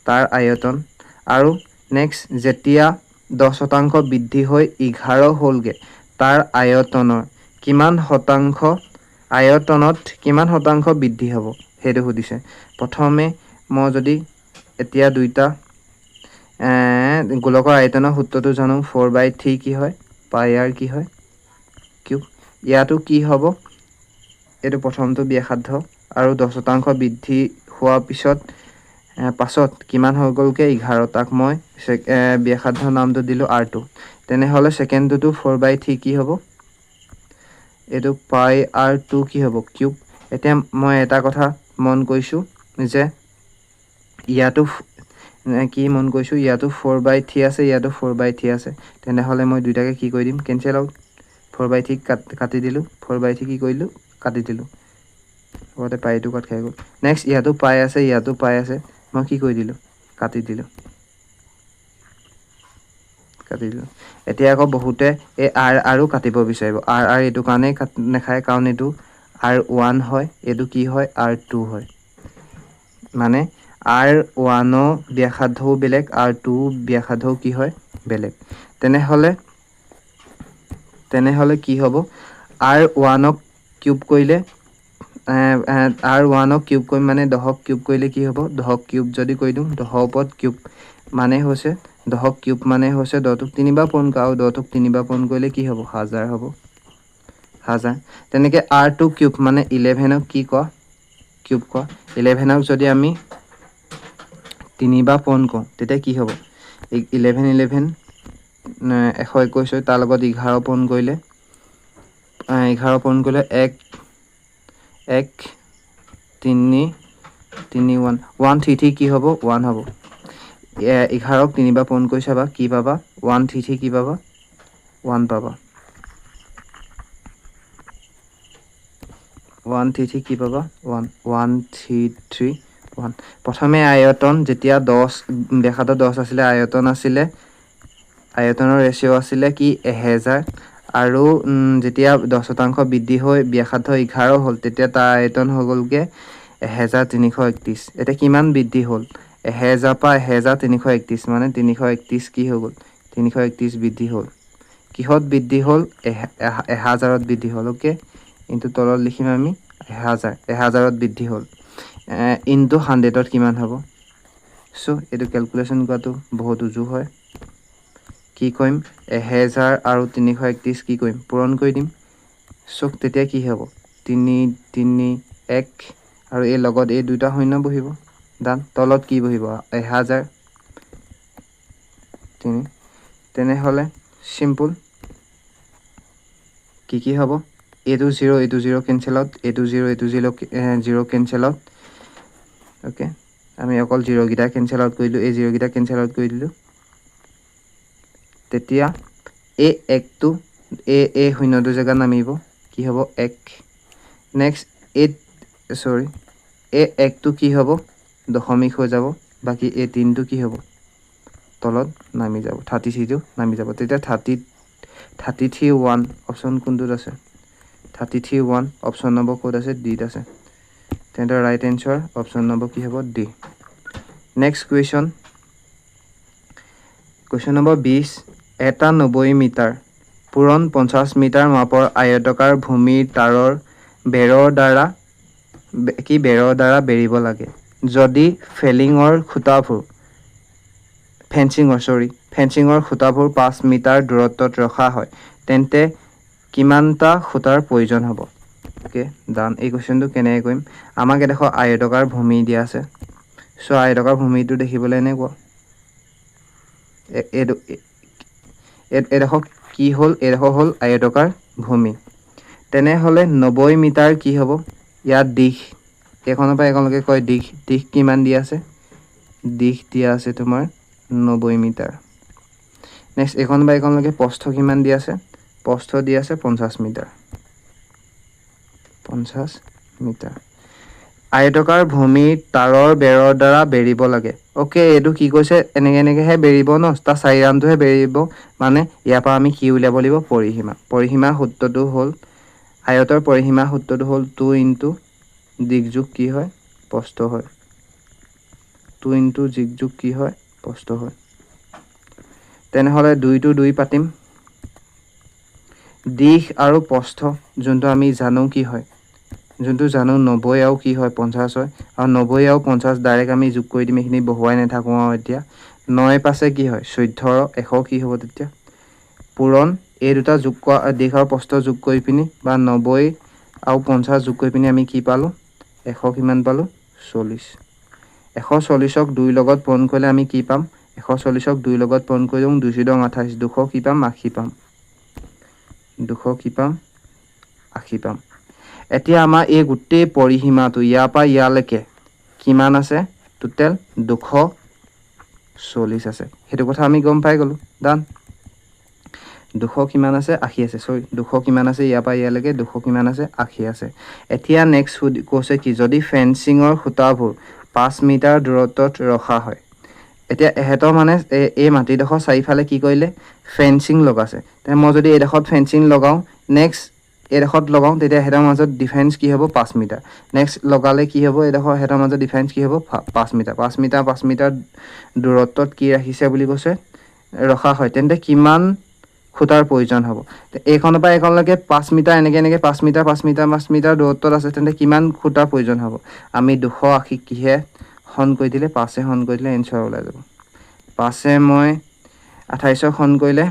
তাৰ আয়তন আৰু নেক্সট যেতিয়া 10% বৃদ্ধি হৈ 11 হ'লগে তাৰ আয়তনৰ কিমান শতাংশ বৃদ্ধি হ'ব সেইটো সুধিছে প্ৰথমে মই যদি এতিয়া দুইটা গোলকৰ আয়তনৰ সূত্ৰটো জানো 4/3 কি হয় পাই r কি হয় কিউব ইয়াতো কি হ'ব এইটো প্ৰথমটো ব্যাসাৰ্ধ আৰু 10% বৃদ্ধি হোৱাৰ পাছত কিমান হৈ গ'লগে 11 তাক মই ব্যাসাৰ্ধৰ নামটো দিলোঁ r2 তেনেহ'লে ছেকেণ্ডটো 4/3 কি হ'ব এইটো পাই r2 কি হ'ব কিউব এতিয়া মই এটা কথা মন কৰিছোঁ যে ইয়াতো কি মন কৰিছোঁ ইয়াতো 4/3 আছে ইয়াতো 4/3 আছে তেনেহ'লে মই দুইটাকে কি কৰি দিম কেনচেল আউট 4/3 কাটি দিলোঁ 4/3 কি কৰিলোঁ কাটি দিলোঁ লগতে পাইটো কাট খাই গ'ল নেক্সট ইয়াতো পাই আছে মই কি কৰি দিলোঁ কাটি দিলোঁ এতিয়া আকৌ বহুতে এই r আৰু কাটিব বিচাৰিব r এইটো কাৰণেই নাখায় কাৰণ এইটো r1 হয় এইটো কি হয় r2 হয় মানে r1 ব্যাসাৰ্ধও বেলেগ r2 ব্যাসাৰ্ধও কি হয় বেলেগ তেনেহ'লে কি হ'ব r1ক কিউব কৰিলে r1ক কিউব কৰিম মানে 10ক কিউব কৰিলে কি হ'ব 10ক কিউব যদি কৰি দিওঁ 10ৰ ওপৰত কিউব মানে হৈছে 10ক কিউব মানে হৈছে 10টোক 3বাৰ পূৰণ কৰা আৰু 10টোক 3বাৰ পূৰণ কৰিলে কি হ'ব 1000 হ'ব 1000 তেনেকে r2 কিউব মানে 11ক কি কোৱা কিউব কোৱা 11ক যদি আমি 3বাৰ পূৰণ কৰোঁ তেতিয়া কি হ'ব 11 121 হয়, তাৰ লগত 11 পূৰণ কৰিলে 11 পূৰণ কৰিলে 1 3 3 1 133 কি হ'ব 1 হ'ব 11ক 3 বাৰ পূৰণ কৰি চাবা কি পাবা 133 কি পাবা 1 পাবা 133 কি পাবা 1 133 1 প্ৰথমে আয়তন যেতিয়া 10 ব্যাসাৰ্ধ 10 আছিলে আয়তন আছিলে আয়তনৰ ৰেচিঅ' আছিলে কি 1000 আৰু যেতিয়া 10% বৃদ্ধি হৈ ব্যাসাৰ্ধ 11 হ'ল তেতিয়া তাৰ আয়তন হৈ গ'লগে 1331 এটা কিমান বৃদ্ধি হ'ল 1000 পৰা 1331 মানে 331 কি হৈ গ'ল 331 বৃদ্ধি হ'ল কিহত বৃদ্ধি হ'ল 1000ত বৃদ্ধি হ'ল ওকে ইনটু তলত লিখিম আমি 1000ত বৃদ্ধি হ'ল ইনটু 100ত কিমান হ'ব সো এটো ক্যালকুলেশন কৰাটো বহুত উজু হয় কি কৰিম 1000 আৰু 331 কি কৰিম পূৰণ কৰি দিম সো তেতিয়া কি হ'ব 3 3 1 আৰু এই লগত এই দুটা শূন্য বহিব দান তলত কি বহিব 1000 তেনে হলে সিম্পল কি হ'ব এটো 0 ক্যান্সেল আউট এটো 0 ক্যান্সেল আউট ওকে আমি অকল 0 গিটা ক্যান্সেল আউট কৰিলো এই 0 গিটা ক্যান্সেল আউট কৰি দিলো তেতিয়া এ 1 টো এ শূন্যটো জায়গা নামিব কি হ'ব 1 নেক্সট এ 1 টো কি হ'ব দশমিক হৈ যাব বাকি এ 3 টো কি হ'ব তলত নামি যাব 33 টো নামি যাব তেতিয়া 33 1 অপশন কোনটোত আছে 33 1 অপশন নম্বৰ কোড আছে ডি আছে তেন্তে ৰাইট আনসাৰ অপশন নম্বৰ কি হ'ব ডি নেক্সট কোৱেশ্চন নম্বৰ 20 এটা 90 মিটাৰ পূৰণ 50 মিটাৰ মাপৰ আয়তকাৰ ভূমিৰ তাৰৰ বেৰৰ দ্বাৰা বেৰিব লাগে যদি ফেঞ্চিঙৰ খুঁটাবোৰ 5 মিটাৰ দূৰত্বত ৰখা হয় তেন্তে কিমানটা খুঁটাৰ প্ৰয়োজন হ'ব ওকে ডান এই কোৱেশ্চনটো কেনেকৈ কৰিম আমাক এডোখৰ আয়তকাৰ ভূমি দিয়া আছে সো আয়তকাৰ ভূমিটো দেখিবলৈ এনেকুৱা এডোখৰ কি হ'ল এডোখৰ হ'ল আয়তকাৰ ভূমি তেনে হলে 90 মিটাৰ কি হ'ব ইয়াত দিশ এখনৰ পৰা এখনলৈকে কয় দিশ কিমান দিয়া আছে দিশ দিয়া আছে তোমাৰ 90 মিটাৰ নেক্সট এখন বা এখনলৈকে প্ৰস্থ কিমান দিয়া আছে প্ৰস্থ দিয়া আছে 50 মিটাৰ আয়তকাৰ ভূমি তাৰৰ বেৰৰ দ্বাৰা বেৰিব লাগে ওকে এটো কি কৈছে এনেকেহে বেৰিব ন তা চাইৰামটোহে বেৰিব মানে ইয়াৰ পৰা আমি কি উলিয়াব লাগিব পৰিসীমা সূত্ৰটো হ'ল আয়তৰ পৰিসীমা সূত্ৰটো হ'ল 2 ইনটু দিক যোগ কি হয় প্ৰস্থ হয় 2 ইনটু দিক যোগ কি হয় প্ৰস্থ হয় তেনে হলে 2 টু 2 পাতিম দিশ আৰু প্ৰস্থ যোনটো আমি জানো কি হয় যোনটো জানো 90 আৰু কি হয় 50 হয় আৰু 90 আৰু 50 ডাইৰেক্ট আমি যোগ কৰি দিম এখিনি বহুৱাই নাথাকো আৰু এতিয়া 9 পাছে কি হয় 14 100 কি হ'ব তেতিয়া পূৰণ এই দুটা যোগ দিশ আৰু প্ৰস্থ যোগ কৰি পিনি বা 90 আৰু 50 যোগ কৰি পিনি আমি কি পালো 100 কিমান পালো 40 140ক 2 লগত পূৰণ কৰিলে আমি কি পাম 140ক 2 লগত পূৰণ কৰি দিম 2 দং 28 200 কি পাম 80 পাম 200 কি পাম 80 পাম এতিয়া আমাৰ এই গোটেই পৰিসীমাটো ইয়াৰ পৰা ইয়ালৈকে কিমান আছে টোটেল 240 আছে হেতু কথা আমি গম পাই গলো ডান 200 কিমান আছে 80 আছে সৰি 200 কিমান আছে ইয়াৰ পৰা ইয়ালৈকে 200 কিমান আছে 80 আছে এতিয়া নেক্সট কৈছে কি যদি ফেঞ্চিঙৰ খুঁটাবোৰ 5 মিটাৰ দূৰত্বত ৰখা হয় এতিয়া এহেতৰ মানে এই মাটিডোখৰ চাৰিফালে কি কৰিলে ফেঞ্চিং লগাছে তে মই যদি এডোখৰত ফেঞ্চিং লগাও নেক্সট এডোখৰত লগাও তেতিয়া এহেতৰ মাজত ডিফাৰেন্স কি হ'ব 5 মিটাৰ নেক্সট লগালে কি হ'ব এডোখৰ এহেতৰ মাজত ডিফাৰেন্স কি হ'ব 5 মিটাৰ দূৰত্বত কি ৰাখিছে বুলি কৈছে ৰখা হয় তেন্তে কিমান খুঁটাৰ প্ৰয়োজন হ'ব এইখনৰ পৰা এইখনলৈকে 5 মিটাৰ এনেকে 5 মিটাৰ দূৰত্বত আছে তেন্তে কিমান খুঁটাৰ প্ৰয়োজন হ'ব আমি 280 কিহে হৰণ কৰি দিলে 5 হৰণ কৰি দিলে এনসাৰ ওলাই যাব 5 মই 28 হৰণ কৰিলে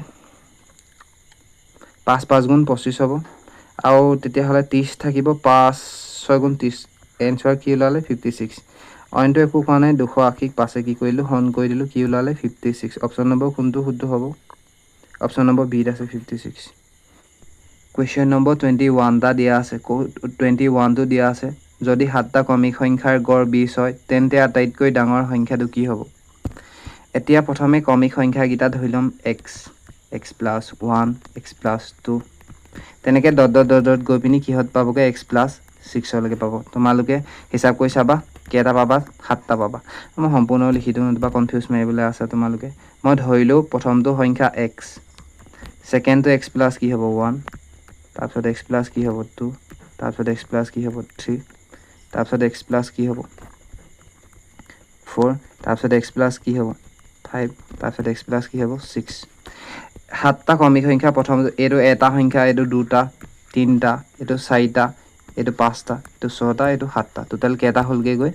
5 5 গুণ 25 হ'ব আৰু তেতিয়া হলে 30 থাকিব 5 6 গুণ 30 এনসাৰ কি ওলালে 56 অইনটো একো কোৱা নাই 280 ক 5 কি কৰিলো হৰণ কৰি দিলো কি ওলালে 56 অপচন নম্বৰ কোনটো শুদ্ধ হ'ব অপশ্যন নম্বৰ বিত আছে 56 কুৱেশ্যন নম্বৰ 21টা দিয়া আছে 21টো দিয়া আছে যদি 7টা ক্ৰমিক সংখ্যাৰ গড় 20 হয় তেন্তে আটাইতকৈ ডাঙৰ সংখ্যাটো কি হ'ব এতিয়া প্ৰথমে ক্ৰমিক সংখ্যাকেইটা ধৰি ল'ম x x plus 1 x plus 2 তেনেকৈ ডট ডট ডট ডট গৈ পিনি কিহত পাবগৈ x plus 6 লৈকে পাব তোমালোকে হিচাপ কৰি চাবা কেইটা পাবা 7টা পাবা মই সম্পূৰ্ণ লিখি দিওঁ নতুবা কনফিউজ মাৰিবলৈ আছে তোমালোকে মই ধৰিলোঁ প্ৰথমটো সংখ্যা x ছেকেণ্ডটো x plus কি হ'ব 1 তাৰপিছত x plus কি হ'ব 2 তাৰপিছত x plus কি হ'ব 3 তাৰপিছত x plus কি হ'ব 4 তাৰপিছত x plus কি হ'ব 5 তাৰপিছত x plus কি হ'ব 6 7টা ক্ৰমিক সংখ্যা প্ৰথম এইটো এটা সংখ্যা এইটো দুটা তিনিটা এইটো চাৰিটা এইটো পাঁচটা এইটো ছটা এইটো সাতটা টোটেল কেইটা হ'লগৈ গৈ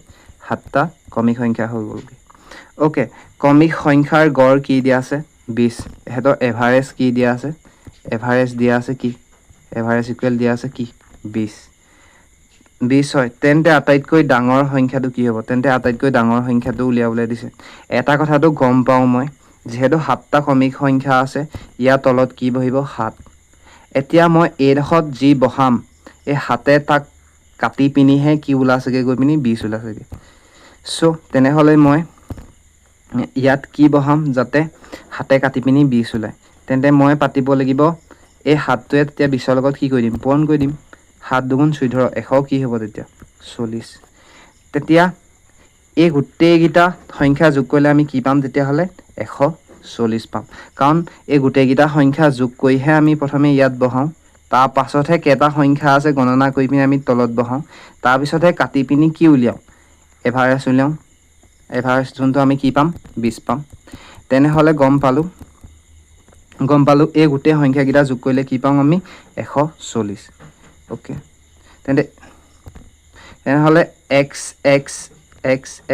7টা ক্ৰমিক সংখ্যা হৈ গ'লগৈ ওকে ক্ৰমিক সংখ্যাৰ গড় কি দিয়া আছে 20 এহেতৰ এভাৰেজ কি দিয়া আছে এভাৰেজ দিয়া আছে কি এভাৰেজ ইকুৱেল দিয়া আছে কি 20 হয় তেন্তে আটাইতকৈ ডাঙৰ সংখ্যাটো কি হ'ব তেন্তে আটাইতকৈ ডাঙৰ সংখ্যাটো উলিয়াবলৈ দিছে এটা কথাটো গম পাওঁ মই যেহেতু 7টা ক্ৰমিক সংখ্যা আছে ইয়াৰ তলত কি বহিব 7 এতিয়া মই এইডোখৰত যি বহাম এই 7 তাক কাটি পিনিহে কি ওলাইছেগৈ গৈ পিনি 20 ওলাইছেগৈ চ' তেনেহ'লে মই ইয়াত কি বহাম যাতে 7 কাটি পিনি 20 ওলায় তেন্তে মই পাতিব লাগিব এই 7টোৱে তেতিয়া 20ৰ লগত কি কৰি দিম পূৰণ কৰি দিম 7 দুগুণ 14 100 কি হ'ব তেতিয়া 40 তেতিয়া এই গোটেইকেইটা সংখ্যা যোগ কৰিলে আমি কি পাম তেতিয়াহ'লে 140 পাম কাৰণ এই গোটেইকেইটা সংখ্যা যোগ কৰিহে আমি প্ৰথমে ইয়াত বহাওঁ তাৰ পাছতহে কেইটা সংখ্যা আছে গণনা কৰি পিনি আমি তলত বহাওঁ তাৰপিছতহে কাটি পিনি কি উলিয়াওঁ এভাৰেজ উলিয়াওঁ এভাৰেজ যোনটো আমি কি পাম 20 পাম তেনেহ'লে গম পালোঁ এই গোটেই সংখ্যাকেইটা যোগ কৰিলে কি পাম আমি 140 ওকে তেনেহ'লে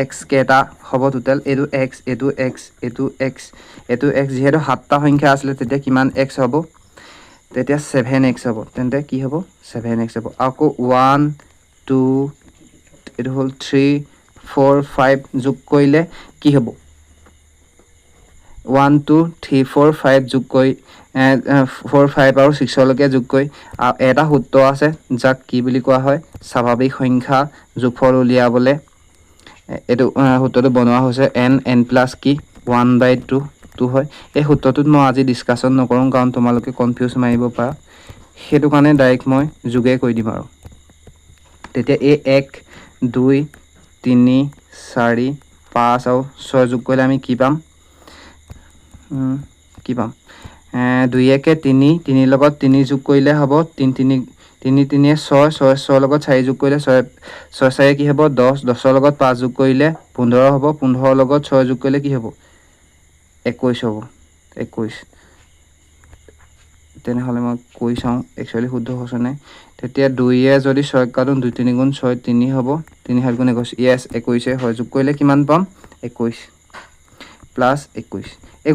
x কেইটা হ'ব টোটেল এইটো x এইটো x এইটো x এইটো x যিহেতু 7টা সংখ্যা আছিলে তেতিয়া কিমান x হ'ব তেতিয়া 7x হ'ব তেন্তে কি হ'ব 7x হ'ব আকৌ 1 2 এইটো হ'ল 3 4 5 যোগ কৰিলে কি হ'ব 1 2 3 4 5 যোগ কৰি 4 5 আৰু 6 লৈকে যোগ কৰি এটা সূত্ৰ আছে যাক কি বুলি কোৱা হয় স্বাভাৱিক সংখ্যা যোগফল উলিয়াবলৈ এইটো সূত্ৰটো বনোৱা হৈছে n প্লাছ কি 1/2 হয় এই সূত্ৰটোত মই আজি ডিছকাশ্যন নকৰোঁ কাৰণ তোমালোকে কনফিউজ মাৰিব পাৰা সেইটো কাৰণে ডাইৰেক্ট মই যোগে কৰি দিম আৰু তেতিয়া এই 1 2 3 4 5 আৰু 6 যোগ কৰিলে আমি কি পাম 2 1 3 3 লগত 3 যোগ কৰিলে হ'ব 3 3 3 6 6 লগত 4 যোগ কৰিলে 6 4 কি হ'ব 10 10ৰ লগত 5 যোগ কৰিলে 15 হ'ব 15ৰ লগত 6 যোগ কৰিলে কি হ'ব 21 হ'ব 21 তেনেহ'লে মই কৈ চাওঁ একচুৱেলি শুদ্ধ হৈছে নাই তেতিয়া 2 যদি 6 কাটোঁ 2 3 গুণ 6 3 হ'ব 3 7 গুণ 21 য়েছ 21 হয় যোগ কৰিলে কিমান পাম 21 প্লাছ 21 এই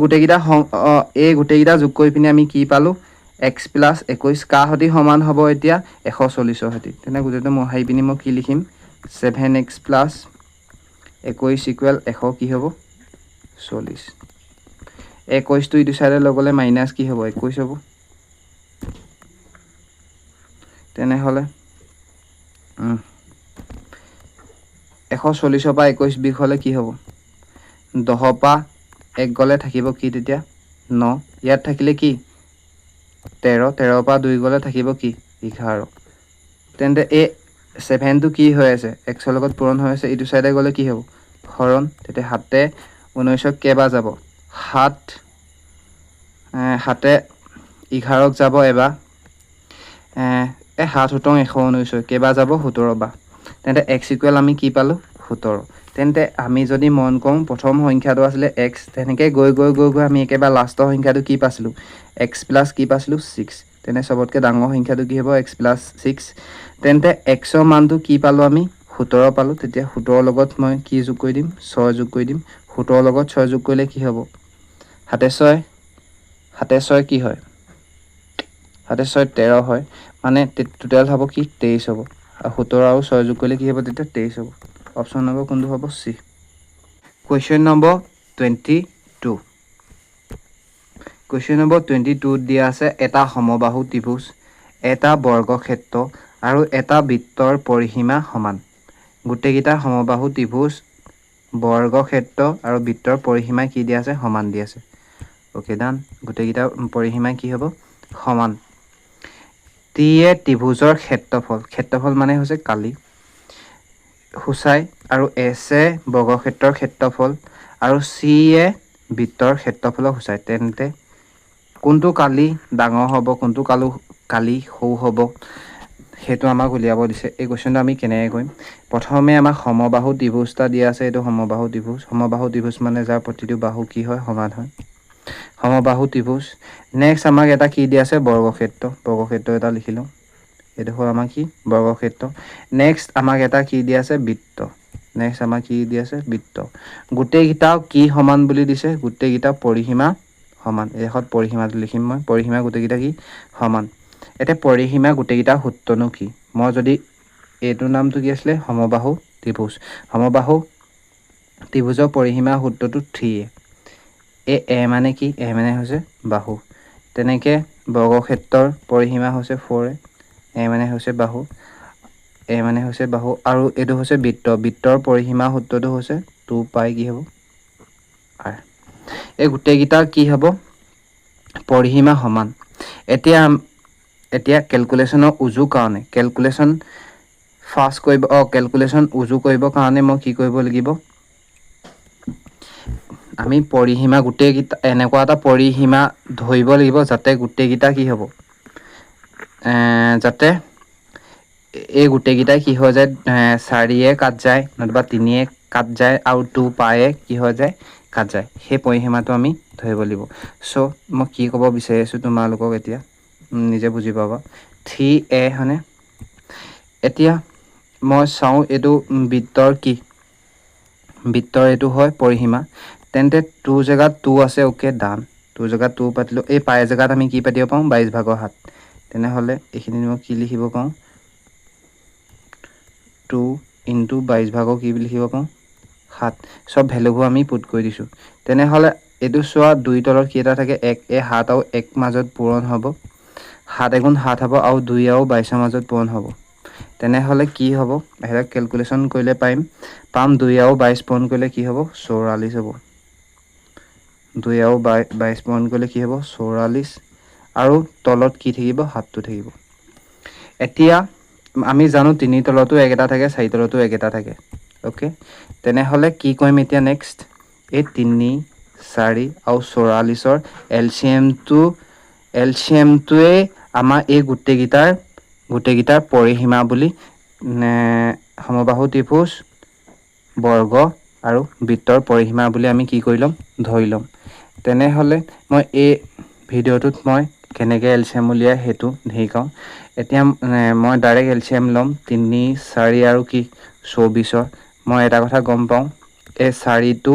গোটেইকেইটা যোগ কৰি পিনি আমি কি পালোঁ x প্লাছ 21 কাৰ সৈতে সমান হ'ব এতিয়া 140ৰ সৈতে তেনে গোটেইটো মহাই পিনি মই কি লিখিম 7x প্লাছ 21 ইকুৱেল 100 কি হ'ব 40 21টো ইটো চাইডে লগালে মাইনাছ কি হ'ব 21 হ'ব তেনেহ'লে 140ৰ পৰা 21 বিয়োগ হ'লে কি হ'ব 10ৰ পৰা 1 গ'লে থাকিব কি তেতিয়া 9 ইয়াত থাকিলে কি 13 13ৰ পৰা 2 গ'লে থাকিব কি 11 তেন্তে এই 7টো কি হৈ আছে xৰ লগত পূৰণ হৈ আছে ইটো চাইডে গ'লে কি হ'ব হৰণ তেতিয়া 7 19ক কেইবাৰ যাব 7 11ক যাব এবাৰ 7 7 119 কেইবাৰ যাব 17 বাৰ তেন্তে x ইকুৱেল আমি কি পালোঁ 17 তেন্তে আমি যদি মন কৰোঁ প্ৰথম সংখ্যাটো আছিলে x তেনেকৈ গৈ আমি একেবাৰে লাষ্টৰ সংখ্যাটো কি পাইছিলোঁ x প্লাছ কি পাইছিলোঁ 6 তেনে চবতকৈ ডাঙৰ সংখ্যাটো কি হ'ব x প্লাছ 6 তেন্তে xৰ মানটো কি পালোঁ আমি 17 পালোঁ তেতিয়া 17ৰ লগত মই কি যোগ কৰি দিম 6 যোগ কৰি দিম 17ৰ লগত 6 যোগ কৰিলে কি হ'ব 7 6 কি হয় 7 6 13 হয় মানে টোটেল হ'ব কি 23 হ'ব আৰু 17 আৰু 6 যোগ কৰিলে কি হ'ব তেতিয়া 23 হ'ব অপশ্যন নম্বৰ কোনটো হ'ব C question number 22 question number 22 দিয়া আছে এটা সমবাহু ত্ৰিভুজ এটা বৰ্গক্ষেত্ৰ আৰু এটা বৃত্তৰ পৰিসীমা সমান গোটেইকেইটা সমবাহু ত্ৰিভুজ বৰ্গক্ষেত্ৰ আৰু বৃত্তৰ পৰিসীমা কি দিয়া আছে সমান দিয়া আছে ওকে ডান গোটেইকেইটা পৰিসীমা কি হ'ব সমান টি এ ত্ৰিভুজৰ ক্ষেত্ৰফল মানে হৈছে কালি সূচাই আৰু এছ এ বৰ্গক্ষেত্ৰৰ ক্ষেত্ৰফল আৰু চি এ বৃত্তৰ ক্ষেত্ৰফলক সূচায় তেন্তে কোনটো কালি ডাঙৰ হ'ব কোনটো কালি সৰু হ'ব সেইটো আমাক উলিয়াব দিছে এই কোৱেশ্যনটো আমি কেনেকৈ কৰিম প্ৰথমে আমাক সমবাহু ত্ৰিভুজটা দিয়া আছে এইটো সমবাহু ত্ৰিভুজ মানে যাৰ প্ৰতিটো বাহু কি হয় সমান হয় সমবাহু ত্ৰিভুজ নেক্সট আমাক এটা কি দিয়া আছে বৰ্গক্ষেত্ৰ এটা লিখি লওঁ এইটো হ'ল আমাৰ কি বৰ্গক্ষেত্ৰ নেক্সট আমাক এটা কি দিয়া আছে বৃত্ত গোটেইকেইটা কি সমান বুলি দিছে গোটেইকেইটা পৰিসীমা সমান এখত পৰিসীমাটো লিখিম মই পৰিসীমা গোটেইকেইটা কি সমান এতিয়া পৰিসীমা গোটেইকেইটা সূত্ৰনো কি মই যদি এইটোৰ নামটো কি আছিলে সমবাহু ত্ৰিভুজৰ পৰিসীমা সূত্ৰটো 3a এ মানে কি এ মানে হৈছে বাহু তেনেকে বৰ্গক্ষেত্ৰৰ পৰিসীমা হৈছে 4a এ মানে হৈছে বাহু আৰু এইটো হৈছে বৃত্তৰ পৰিসীমা সূত্ৰটো হৈছে 2 পাই কি হ'ব r এই গোটেইকেইটাৰ কি হ'ব পৰিসীমা সমান এতিয়া ক্যালকুলেশনৰ উজু কাৰণে ক্যালকুলেশন উজু কৰিবৰ কাৰণে মই কি কৰিব লাগিব আমি পৰিসীমা গোটেইকেইটা এনেকুৱা এটা পৰিসীমা ধৰিব লাগিব যাতে গোটেইকেইটা কি হ'ব যাতে এই গোটেইকেইটাই কি হৈ যায় 4 কাট যায় নতুবা 3 কাট যায় আৰু 2 পায়ে কি হৈ যায় কাট যায় সেই পৰিসীমাটো আমি ধৰিব লাগিব সো মই কি ক'ব বিচাৰিছো তোমালোকক এতিয়া নিজে বুজি পাবা 3a হনে এতিয়া মই চাও এটো বৃত্তৰ এটো হয় পৰিসীমা তেন্তে 2 জায়গাত 2 আছে ওকে ডান 2 জায়গাত 2 পাতিলো এই পাই জায়গাত আমি কি পাতিব পাম 22 ভাগৰ 7 তেনে হলে এখিনি মই কি লিখিব পাম 2 into 22 ভাগৰ কি লিখিব পাম 7 সব ভ্যালুবোৰ আমি পুট কৰি দিছো তেনে হলে এটো সোৱা 2 তলত কি এটা থাকে 1 এ 7 আৰু 1 মাজত পূৰণ হ'ব 7 গুণ 7 হ'ব আৰু 2 আৰু 22 ৰ মাজত পূৰণ হ'ব তেনে হলে কি হ'ব এটা ক্যালকুলেশন কৰিলে পাম 2 আৰু 22 পূৰণ কৰিলে কি হ'ব 44 হ'ব 2 আৰু 22 পূৰণ কৰিলে কি হ'ব 44 আৰু তলত কি থাকিব 7 টো থাকিব এতিয়া আমি জানো 3 তলতো এক এটা থাকে 4 তলতো এক এটা থাকে ওকে তেনে হলে কি কৰিম এতিয়া নেক্সট এই 3 4 আৰু 44 ৰ এলসিএম টোৱে আমাৰ এই গোটেইকেইটাৰ পৰিসীমা বুলি সমবাহু ত্ৰিভুজ বৰ্গ আৰু বৃত্তৰ পৰিসীমা বুলি আমি কি কৰি লম ধৰি লম তেনে হলে মই এই ভিডিওটোত মই কেনেকৈ এলসিএম উলিয়াই হেতু দেখাও এতিয়া মই ডাইৰেক্ট এলসিএম লম 3 4 আৰু কি 24 মই এটা কথা গম পাও এই 4 টো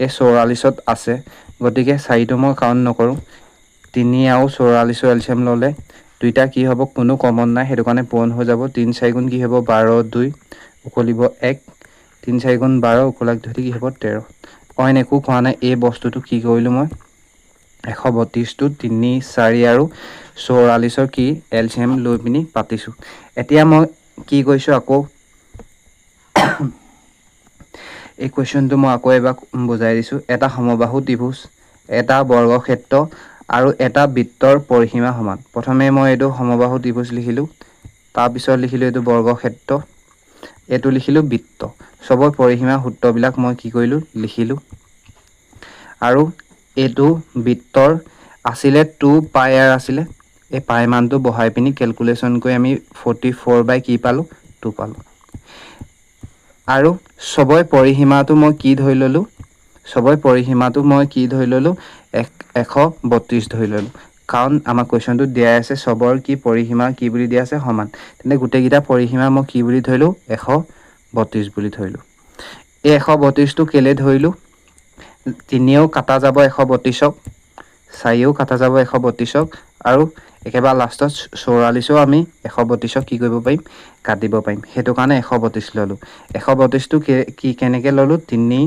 এই 44 ত আছে গতিকে 4 টো মই কাউন্ট নকৰো 3 আৰু 44 ৰ এলসিএম ললে দুইটা কি হ'ব কোনো কমন নাই হেতু কাৰণে পূৰণ হৈ যাব 3 4 গুণ কি হ'ব 12 2 উকলিব 1 3 4 গুণ 12 উকলাক ধৰি কি হ'ব 13 অইন একো কোৱা নাই এই বস্তুটো কি কৰিলো মই 132 টো 3 4 আৰু 44 ৰ কি এলসিএম লৈ পিনি পাতিছো এতিয়া মই কি কৈছো আকৌ এই কোৱেশ্যনটো মই আকৌ এবাৰ বুজাই দিছো এটা সমবাহু ত্ৰিভুজ এটা বৰ্গক্ষেত্ৰ আৰু এটা বৃত্তৰ পৰিসীমা সমান প্ৰথমে মই এটো সমবাহু ত্ৰিভুজ লিখিলো তাৰ পিছত লিখিলো এটো বৰ্গক্ষেত্ৰ এটো লিখিলো বৃত্ত সবৰ পৰিসীমা সূত্ৰবিলাক মই কি কৰিলো লিখিলো আৰু এটো বৃত্তৰ আছিলে 2 পাই r আছিলে এই পাই মানটো বহাই পিনি ক্যালকুলেশন কৰি আমি 44 বাই কি পালো 2 পালো আৰু সবই পৰিসীমাটো মই কি ধৰি ললো 132 ধৰি ললো কাৰণ আমাৰ কোৱেশ্যনটো দিয়া আছে সবৰ কি পৰিসীমা কি বুলি দিয়া আছে সমান তেনে গোটেইকেইটা পৰিসীমা মই কি বুলি ধৰিলো 132 বুলি ধৰিলো এই 132 টো কেলে ধৰিলো 3 ও কাটা যাব 132ক 4 ও কাটা যাব 132ক আৰু একেবাৰে লাষ্টত 44 ও আমি 132ক কি কৰিব পাৰিম কাটিব পাৰিম হেতু কাৰণে 132 ললো 132 টো কি কেনেকৈ ললো 3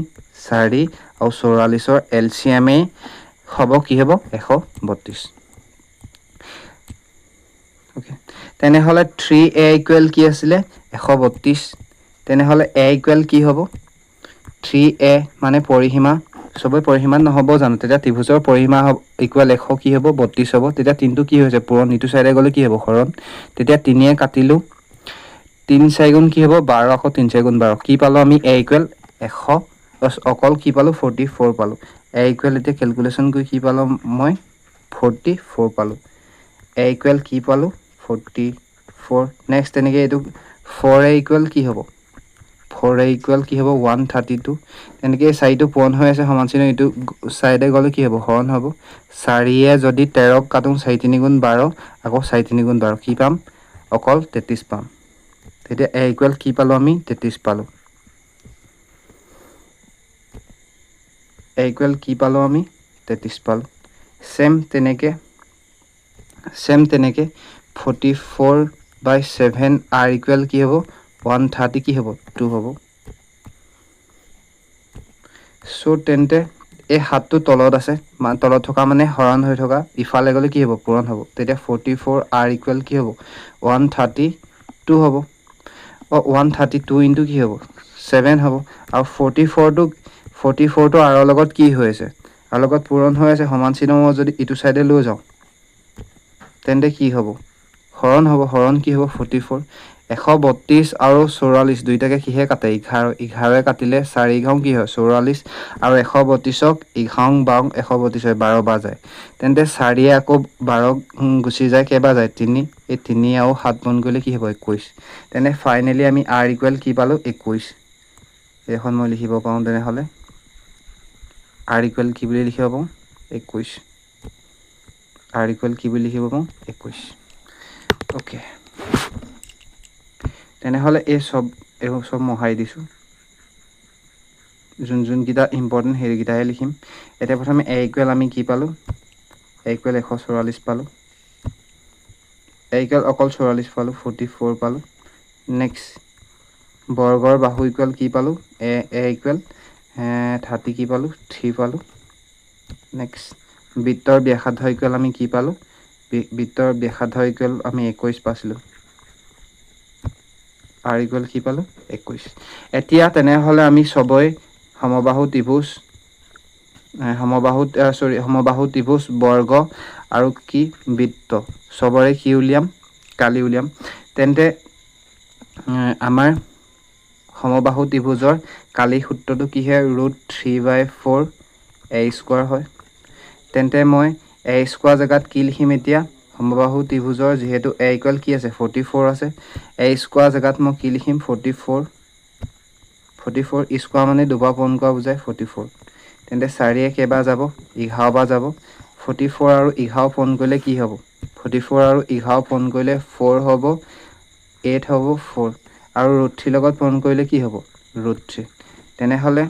4 আৰু 44 ৰ এলসিএম হ'ব কি হ'ব 132 ওকে তেনেহলে 3a ইকুৱেল কি আছিলে 132 তেনেহলে a ইকুৱেল কি হ'ব 3a মানে পৰিসীমা সবে পৰিসীমান নহব জানো তেতিয়া ত্ৰিভুজৰ পৰিসীমা ইকুৱেল 100 কি হ'ব 32 হ'ব তেতিয়া তিনটো কি হৈছে পূৰণ ইটো সাইডে গলে কি হ'ব হৰণ তেতিয়া 3 এ কাটিলো 3 4 গুণ কি হ'ব 12 আকৌ 3 4 গুণ 12 কি পালো আমি a ইকুৱেল 100 অকল কি পালো 44 পালো a ইকুৱেল এতিয়া ক্যালকুলেশন কৰি কি পালো মই 44 পালো a ইকুৱেল কি পালো 44 নেক্সট তেনেকে এটো 4a ইকুৱেল কি হ'ব 4a ইকুৱেল কি হ'ব 132 তেনেকে সাইডটো পূৰণ হৈ আছে সমান চিহ্ন ইটো সাইডে গলে কি হ'ব হৰণ হ'ব 4 এ যদি 13 কাটো 4 3 গুণ 12 আকৌ 4 3 গুণ 12 কি পাম অকল 33 পাম তেতিয়া a ইকুৱেল কি পালো আমি 33 পালো a ইকুৱেল কি পালো আমি 33 পালো সেম তেনেকে 44/7 r ইকুৱেল কি হ'ব 130 কি হ'ব 2 হ'ব সো তেন্তে এই হাতটো তলত আছে তলত থকা মানে হৰণ হৈ থকা ইফালে গলে কি হ'ব পূৰণ হ'ব তেতিয়া 44 r ইকুৱেল কি হ'ব 132 হ'ব 132 ইনটু কি হ'ব 7 হ'ব আৰু 44 টো r লগত কি হৈ আছে r লগত পূৰণ হৈ আছে সমান চিহ্ন মই যদি ইটো সাইডে লৈ যাও তেন্তে কি হ'ব হৰণ হ'ব হৰণ কি হ'ব 44 132 আৰু 44 দুইটাকে কিহে কাটে 11 এ কাটিলে 4 ঘং কি হয় 44 আৰু 132ক 11 বাং 132 12 বা যায় তেন্তে 4 এ আকৌ 12 গুচি যায় কেবা যায় 3 এই 3 আৰু 7 গুণ কৰিলে কি হ'ব 21 তেনে ফাইনালি আমি r ইকুৱেল কি পালো 21 এখন মই লিখিব পাওঁ তেনে হলে r ইকুৱেল কি বুলি লিখিব পাওঁ 21 r ইকুৱেল কি বুলি লিখিব পাওঁ 21 ওকে তেনে হলে এই সব মহাই দিছো যোন কিটা ইম্পৰ্টেন্ট হেৰি কিটাহে লিখিম এটা প্ৰথমে a ইকুৱেল আমি কি পালো a ইকুৱেল 144 পালো a ইকুৱেল অকল 44 পালো 44 পালো নেক্সট বৰ্গৰ বাহু ইকুৱেল কি পালো a ইকুৱেল 30 কি পালো 3 পালো নেক্সট বৃত্তৰ ব্যাসাৰ্ধ ইকুৱেল আমি কি পালো বৃত্তৰ ব্যাসাৰ্ধ ইকুৱেল আমি 21 পাছিলো r ইকুৱেল কি পালো 21 এতিয়া তেনে হলে আমি সবই সমবাহু ত্ৰিভুজ বৰ্গ আৰু কি বৃত্ত সবৰে কি উলিয়াম কালি উলিয়াম তেন্তে আমাৰ সমবাহু ত্ৰিভুজৰ কালি সূত্ৰটো কি হয় √3/4 a স্কয়াৰ হয় তেন্তে মই a স্কয়াৰ জাগাত কি লিখিম এতিয়া সমবাহু ত্ৰিভুজৰ যেহেতু a ইকুৱেল কি আছে 44 আছে a স্কয়াৰ জাগাত মই কি লিখিম 44 স্কয়াৰ মানে দুবাৰ পূৰণ কৰা বুজায় 44 তেন্তে 4 এ কেবা যাব 11 বা যাব 44 আৰু 11 পূৰণ কৰিলে কি হ'ব 44 আৰু 11 পূৰণ কৰিলে 4 হ'ব 8 হ'ব 4 আৰু √3 লগত পূৰণ কৰিলে কি হ'ব √3 তেনে হলে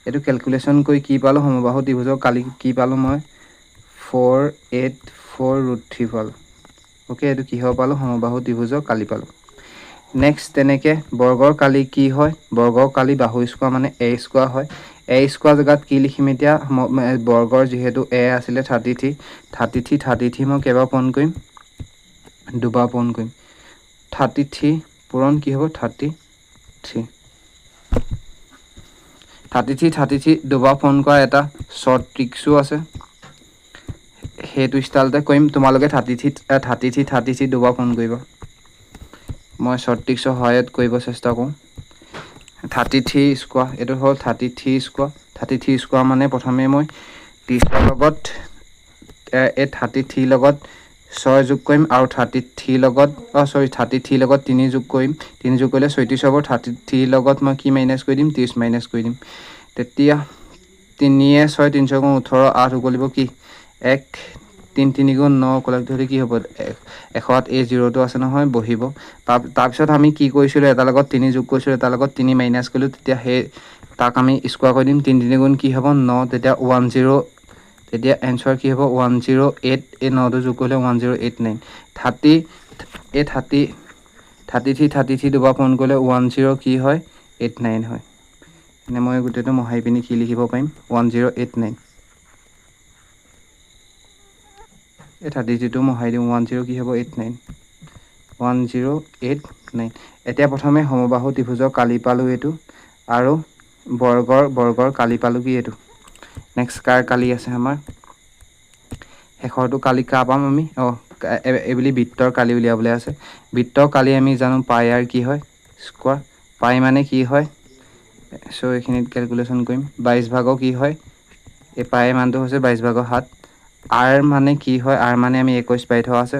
এটো ক্যালকুলেশন কৰি কি পালো সমবাহু ত্ৰিভুজৰ কালি কি পালো মই 484 √3 পালো ওকে এটো কি হ'ব পালো সমবাহু ত্ৰিভুজৰ কালি পালো নেক্সট তেনেকে বৰ্গৰ কালি কি হয় বৰ্গৰ কালি বাহু স্কয়াৰ মানে a স্কয়াৰ হয় a স্কয়াৰ জাগাত কি লিখিম এতিয়া বৰ্গৰ যেহেতু a আছিলে 33 মই কেবা পূৰণ কৰিম দুবাৰ পূৰণ কৰিম 33 পূৰণ কি হ'ব 33 দুবাৰ পূৰণ কৰা এটা শৰ্ট ট্ৰিক্সও আছে হেতু ষ্টাইলতে কৰিম তোমালোকে 33 দুবাৰ পূৰণ কৰিবা মই শৰ্ট ট্ৰিক্সৰ সহায়ত কৰিব চেষ্টা কৰোঁ 33 স্কয়াৰ এটো হ'ল 33 স্কয়াৰ মানে প্ৰথমে মই 30 লগত 33 লগত 6 যোগ কৰিম আৰু 33 লগত 33 লগত 3 যোগ কৰিম 3 যোগ কৰিলে 36 হ'ব 33 লগত মই কি মাইনাস কৰি দিম 30 মাইনাস কৰি দিম তেতিয়া 3 এ 6 3 গুণ 18 8 উকলিব কি 1 3 3 গুণ 9 কলক ধৰি কি হ'ব 108 এই 0 টো আছে নহয় বহিব তাৰ পিছত আমি কি কৰিছিলো এটা লগত 3 যোগ কৰিছিলো এটা লগত 3 মাইনাস কৰিলো তেতিয়া হে তাক আমি স্কয়াৰ কৰি দিম 3 3 গুণ কি হ'ব 9 তেতিয়া 10 তেতিয়া आंसर কি হ'ব 108 এই 9 টো যোগ কৰিলে 1089 33 দুবাৰ পূৰণ কৰিলে 10 কি হয় 89 হয় এনে মই গুটেটো মহাই পিনি কি লিখিব পাৰিম 1089 এই 32 মহাই দিওঁ 10 কি হ'ব 89 1089 এতিয়া প্ৰথমে সমবাহু ত্ৰিভুজৰ কালি পালোঁ এইটো আৰু বৰ্গৰ কালি পালোঁ কি এইটো নেক্সট কাৰ কালি আছে আমাৰ শেষৰটো কালি কা পাম আমি এইবুলি বৃত্তৰ কালি উলিয়াবলৈ আছে বৃত্তৰ কালি আমি জানো পাই আৰ কি হয় স্কোৱাৰ পাই মানে কি হয় সো এইখিনিত ক্যালকুলেশন কৰিম 22 ভাগৰ কি হয় এই পাই মানটো হৈছে 22 ভাগৰ 7 আৰ মানে কি হয় আৰ মানে আমি 21 পাই থোৱা আছে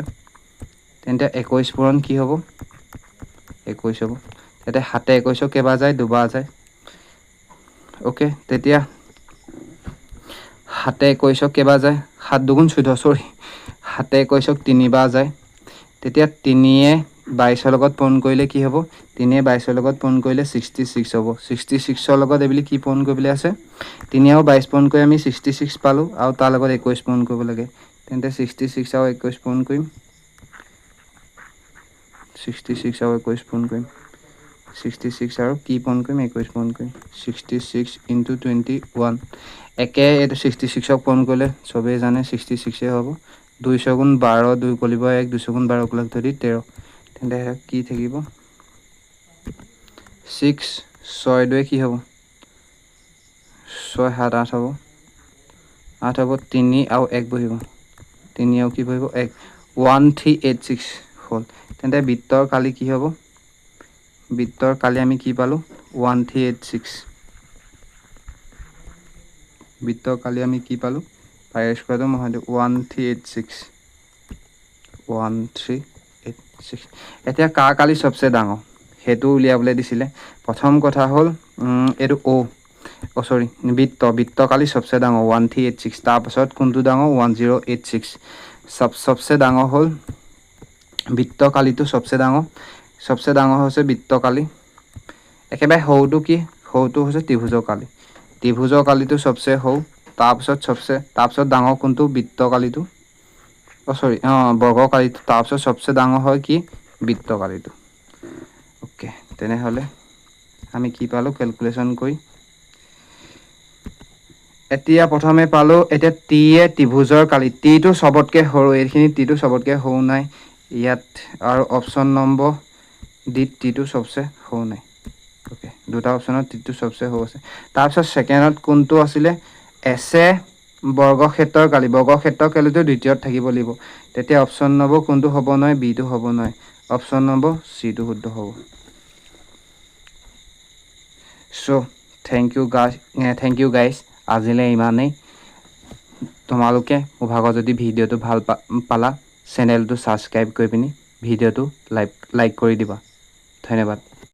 তেন্তে 21 পূৰণ কি হ'ব 21 হ'ব তেতে 7 21 কেবা যায় দুবা যায় ওকে তেতিয়া 7 21 কেবা যায় 7 দুগুণ 14 সৰি 7 21 তিনিবা যায় তেতিয়া 3 এ 22 লগত পূৰণ কৰিলে কি হ'ব 3 এ 22 লগত পূৰণ কৰিলে 66 হ'ব 66 লগত এবলি কি পূৰণ কৰিবলৈ আছে 3 আৰু 22 পূৰণ কৰি আমি 66 পালো আৰু তাৰ লগত 21 পূৰণ কৰিব লাগে তেন্তে 66 আৰু 21 পূৰণ কৰিম 66 আৰু 21 পূৰণ কৰিম 66 আৰু কি পূৰণ কৰিম 21 পূৰণ কৰিম 66 into 21 একে এইটো 66ক পূৰণ কৰিলে সবেই জানে 66 এ হ'ব 2 গুণ 12 2 কলিব 1 2 গুণ 12 কলক ধৰি 13 তেন্তে কি থাকিব 6 6 2 কি হ'ব 6 7 8 হ'ব 8 হ'ব 3 আৰু 1 বহিব 3 আৰু কি বহিব 1 1386 হ'ল তেন্তে বৃত্তৰ কালি কি হ'ব বৃত্তৰ কালি আমি কি পালো 1386 বৃত্তৰ কালি আমি কি পালো পাই স্কয়াৰটো মহাই 1386 1386 এতিয়া কা কালি সবচে ডাঙৰ হেতু উলিয়াবলৈ দিছিলে প্ৰথম কথা হ'ল এটো ও সৰি বৃত্ত কালি সবচে ডাঙৰ 1386 তাৰ পাছত কোনটো ডাঙৰ 1086 সবচে ডাঙৰ হ'ল বৃত্ত কালিটো সবচে ডাঙৰ হৈছে বৃত্ত কালি একেবাৰে হৌটো কি হৌটো হৈছে ত্ৰিভুজৰ কালিটো সবচে হৌ তাৰ পাছত ডাঙৰ কোনটো বৃত্ত কালিটো সৰি বৰ্গৰ কালিটো তাৰ পাছত সবচে ডাঙৰ হয় কি বৃত্ত কালিটো ওকে তেনেহলে আমি কি পালো ক্যালকুলেশন কৰি এতিয়া প্ৰথমে পালো এতিয়া টি এ ত্ৰিভুজৰ কালি টি টো সবতকে সৰু এইখিনি টি টো সবতকে সৰু নাই ইয়াত আৰু অপশন নম্বৰ ডি টি টো সবচে সৰু নাই ওকে দুটা অপশনত টি টো সবচে সৰু আছে তাৰ পাছত সেকেন্ডত কোনটো আছিলে এছ এ বৰ্গক্ষেত্ৰৰ কালিটো দ্বিতীয়ত থাকিব লাগিব তেতিয়া অপশন নম্বৰ কোনটো হ'ব নহয় বি টো হ'ব নহয় অপশন নম্বৰ সি টো শুদ্ধ হ'ব সো থ্যাংক ইউ গাইস আজিলৈ ইমানেই তোমালোকে মোৰ ভাগৰ যদি ভিডিঅ'টো ভাল পালা চেনেলটো সাবস্ক্ৰাইব কৰি পিনি ভিডিঅ'টো লাইক কৰি দিবা ধন্যবাদ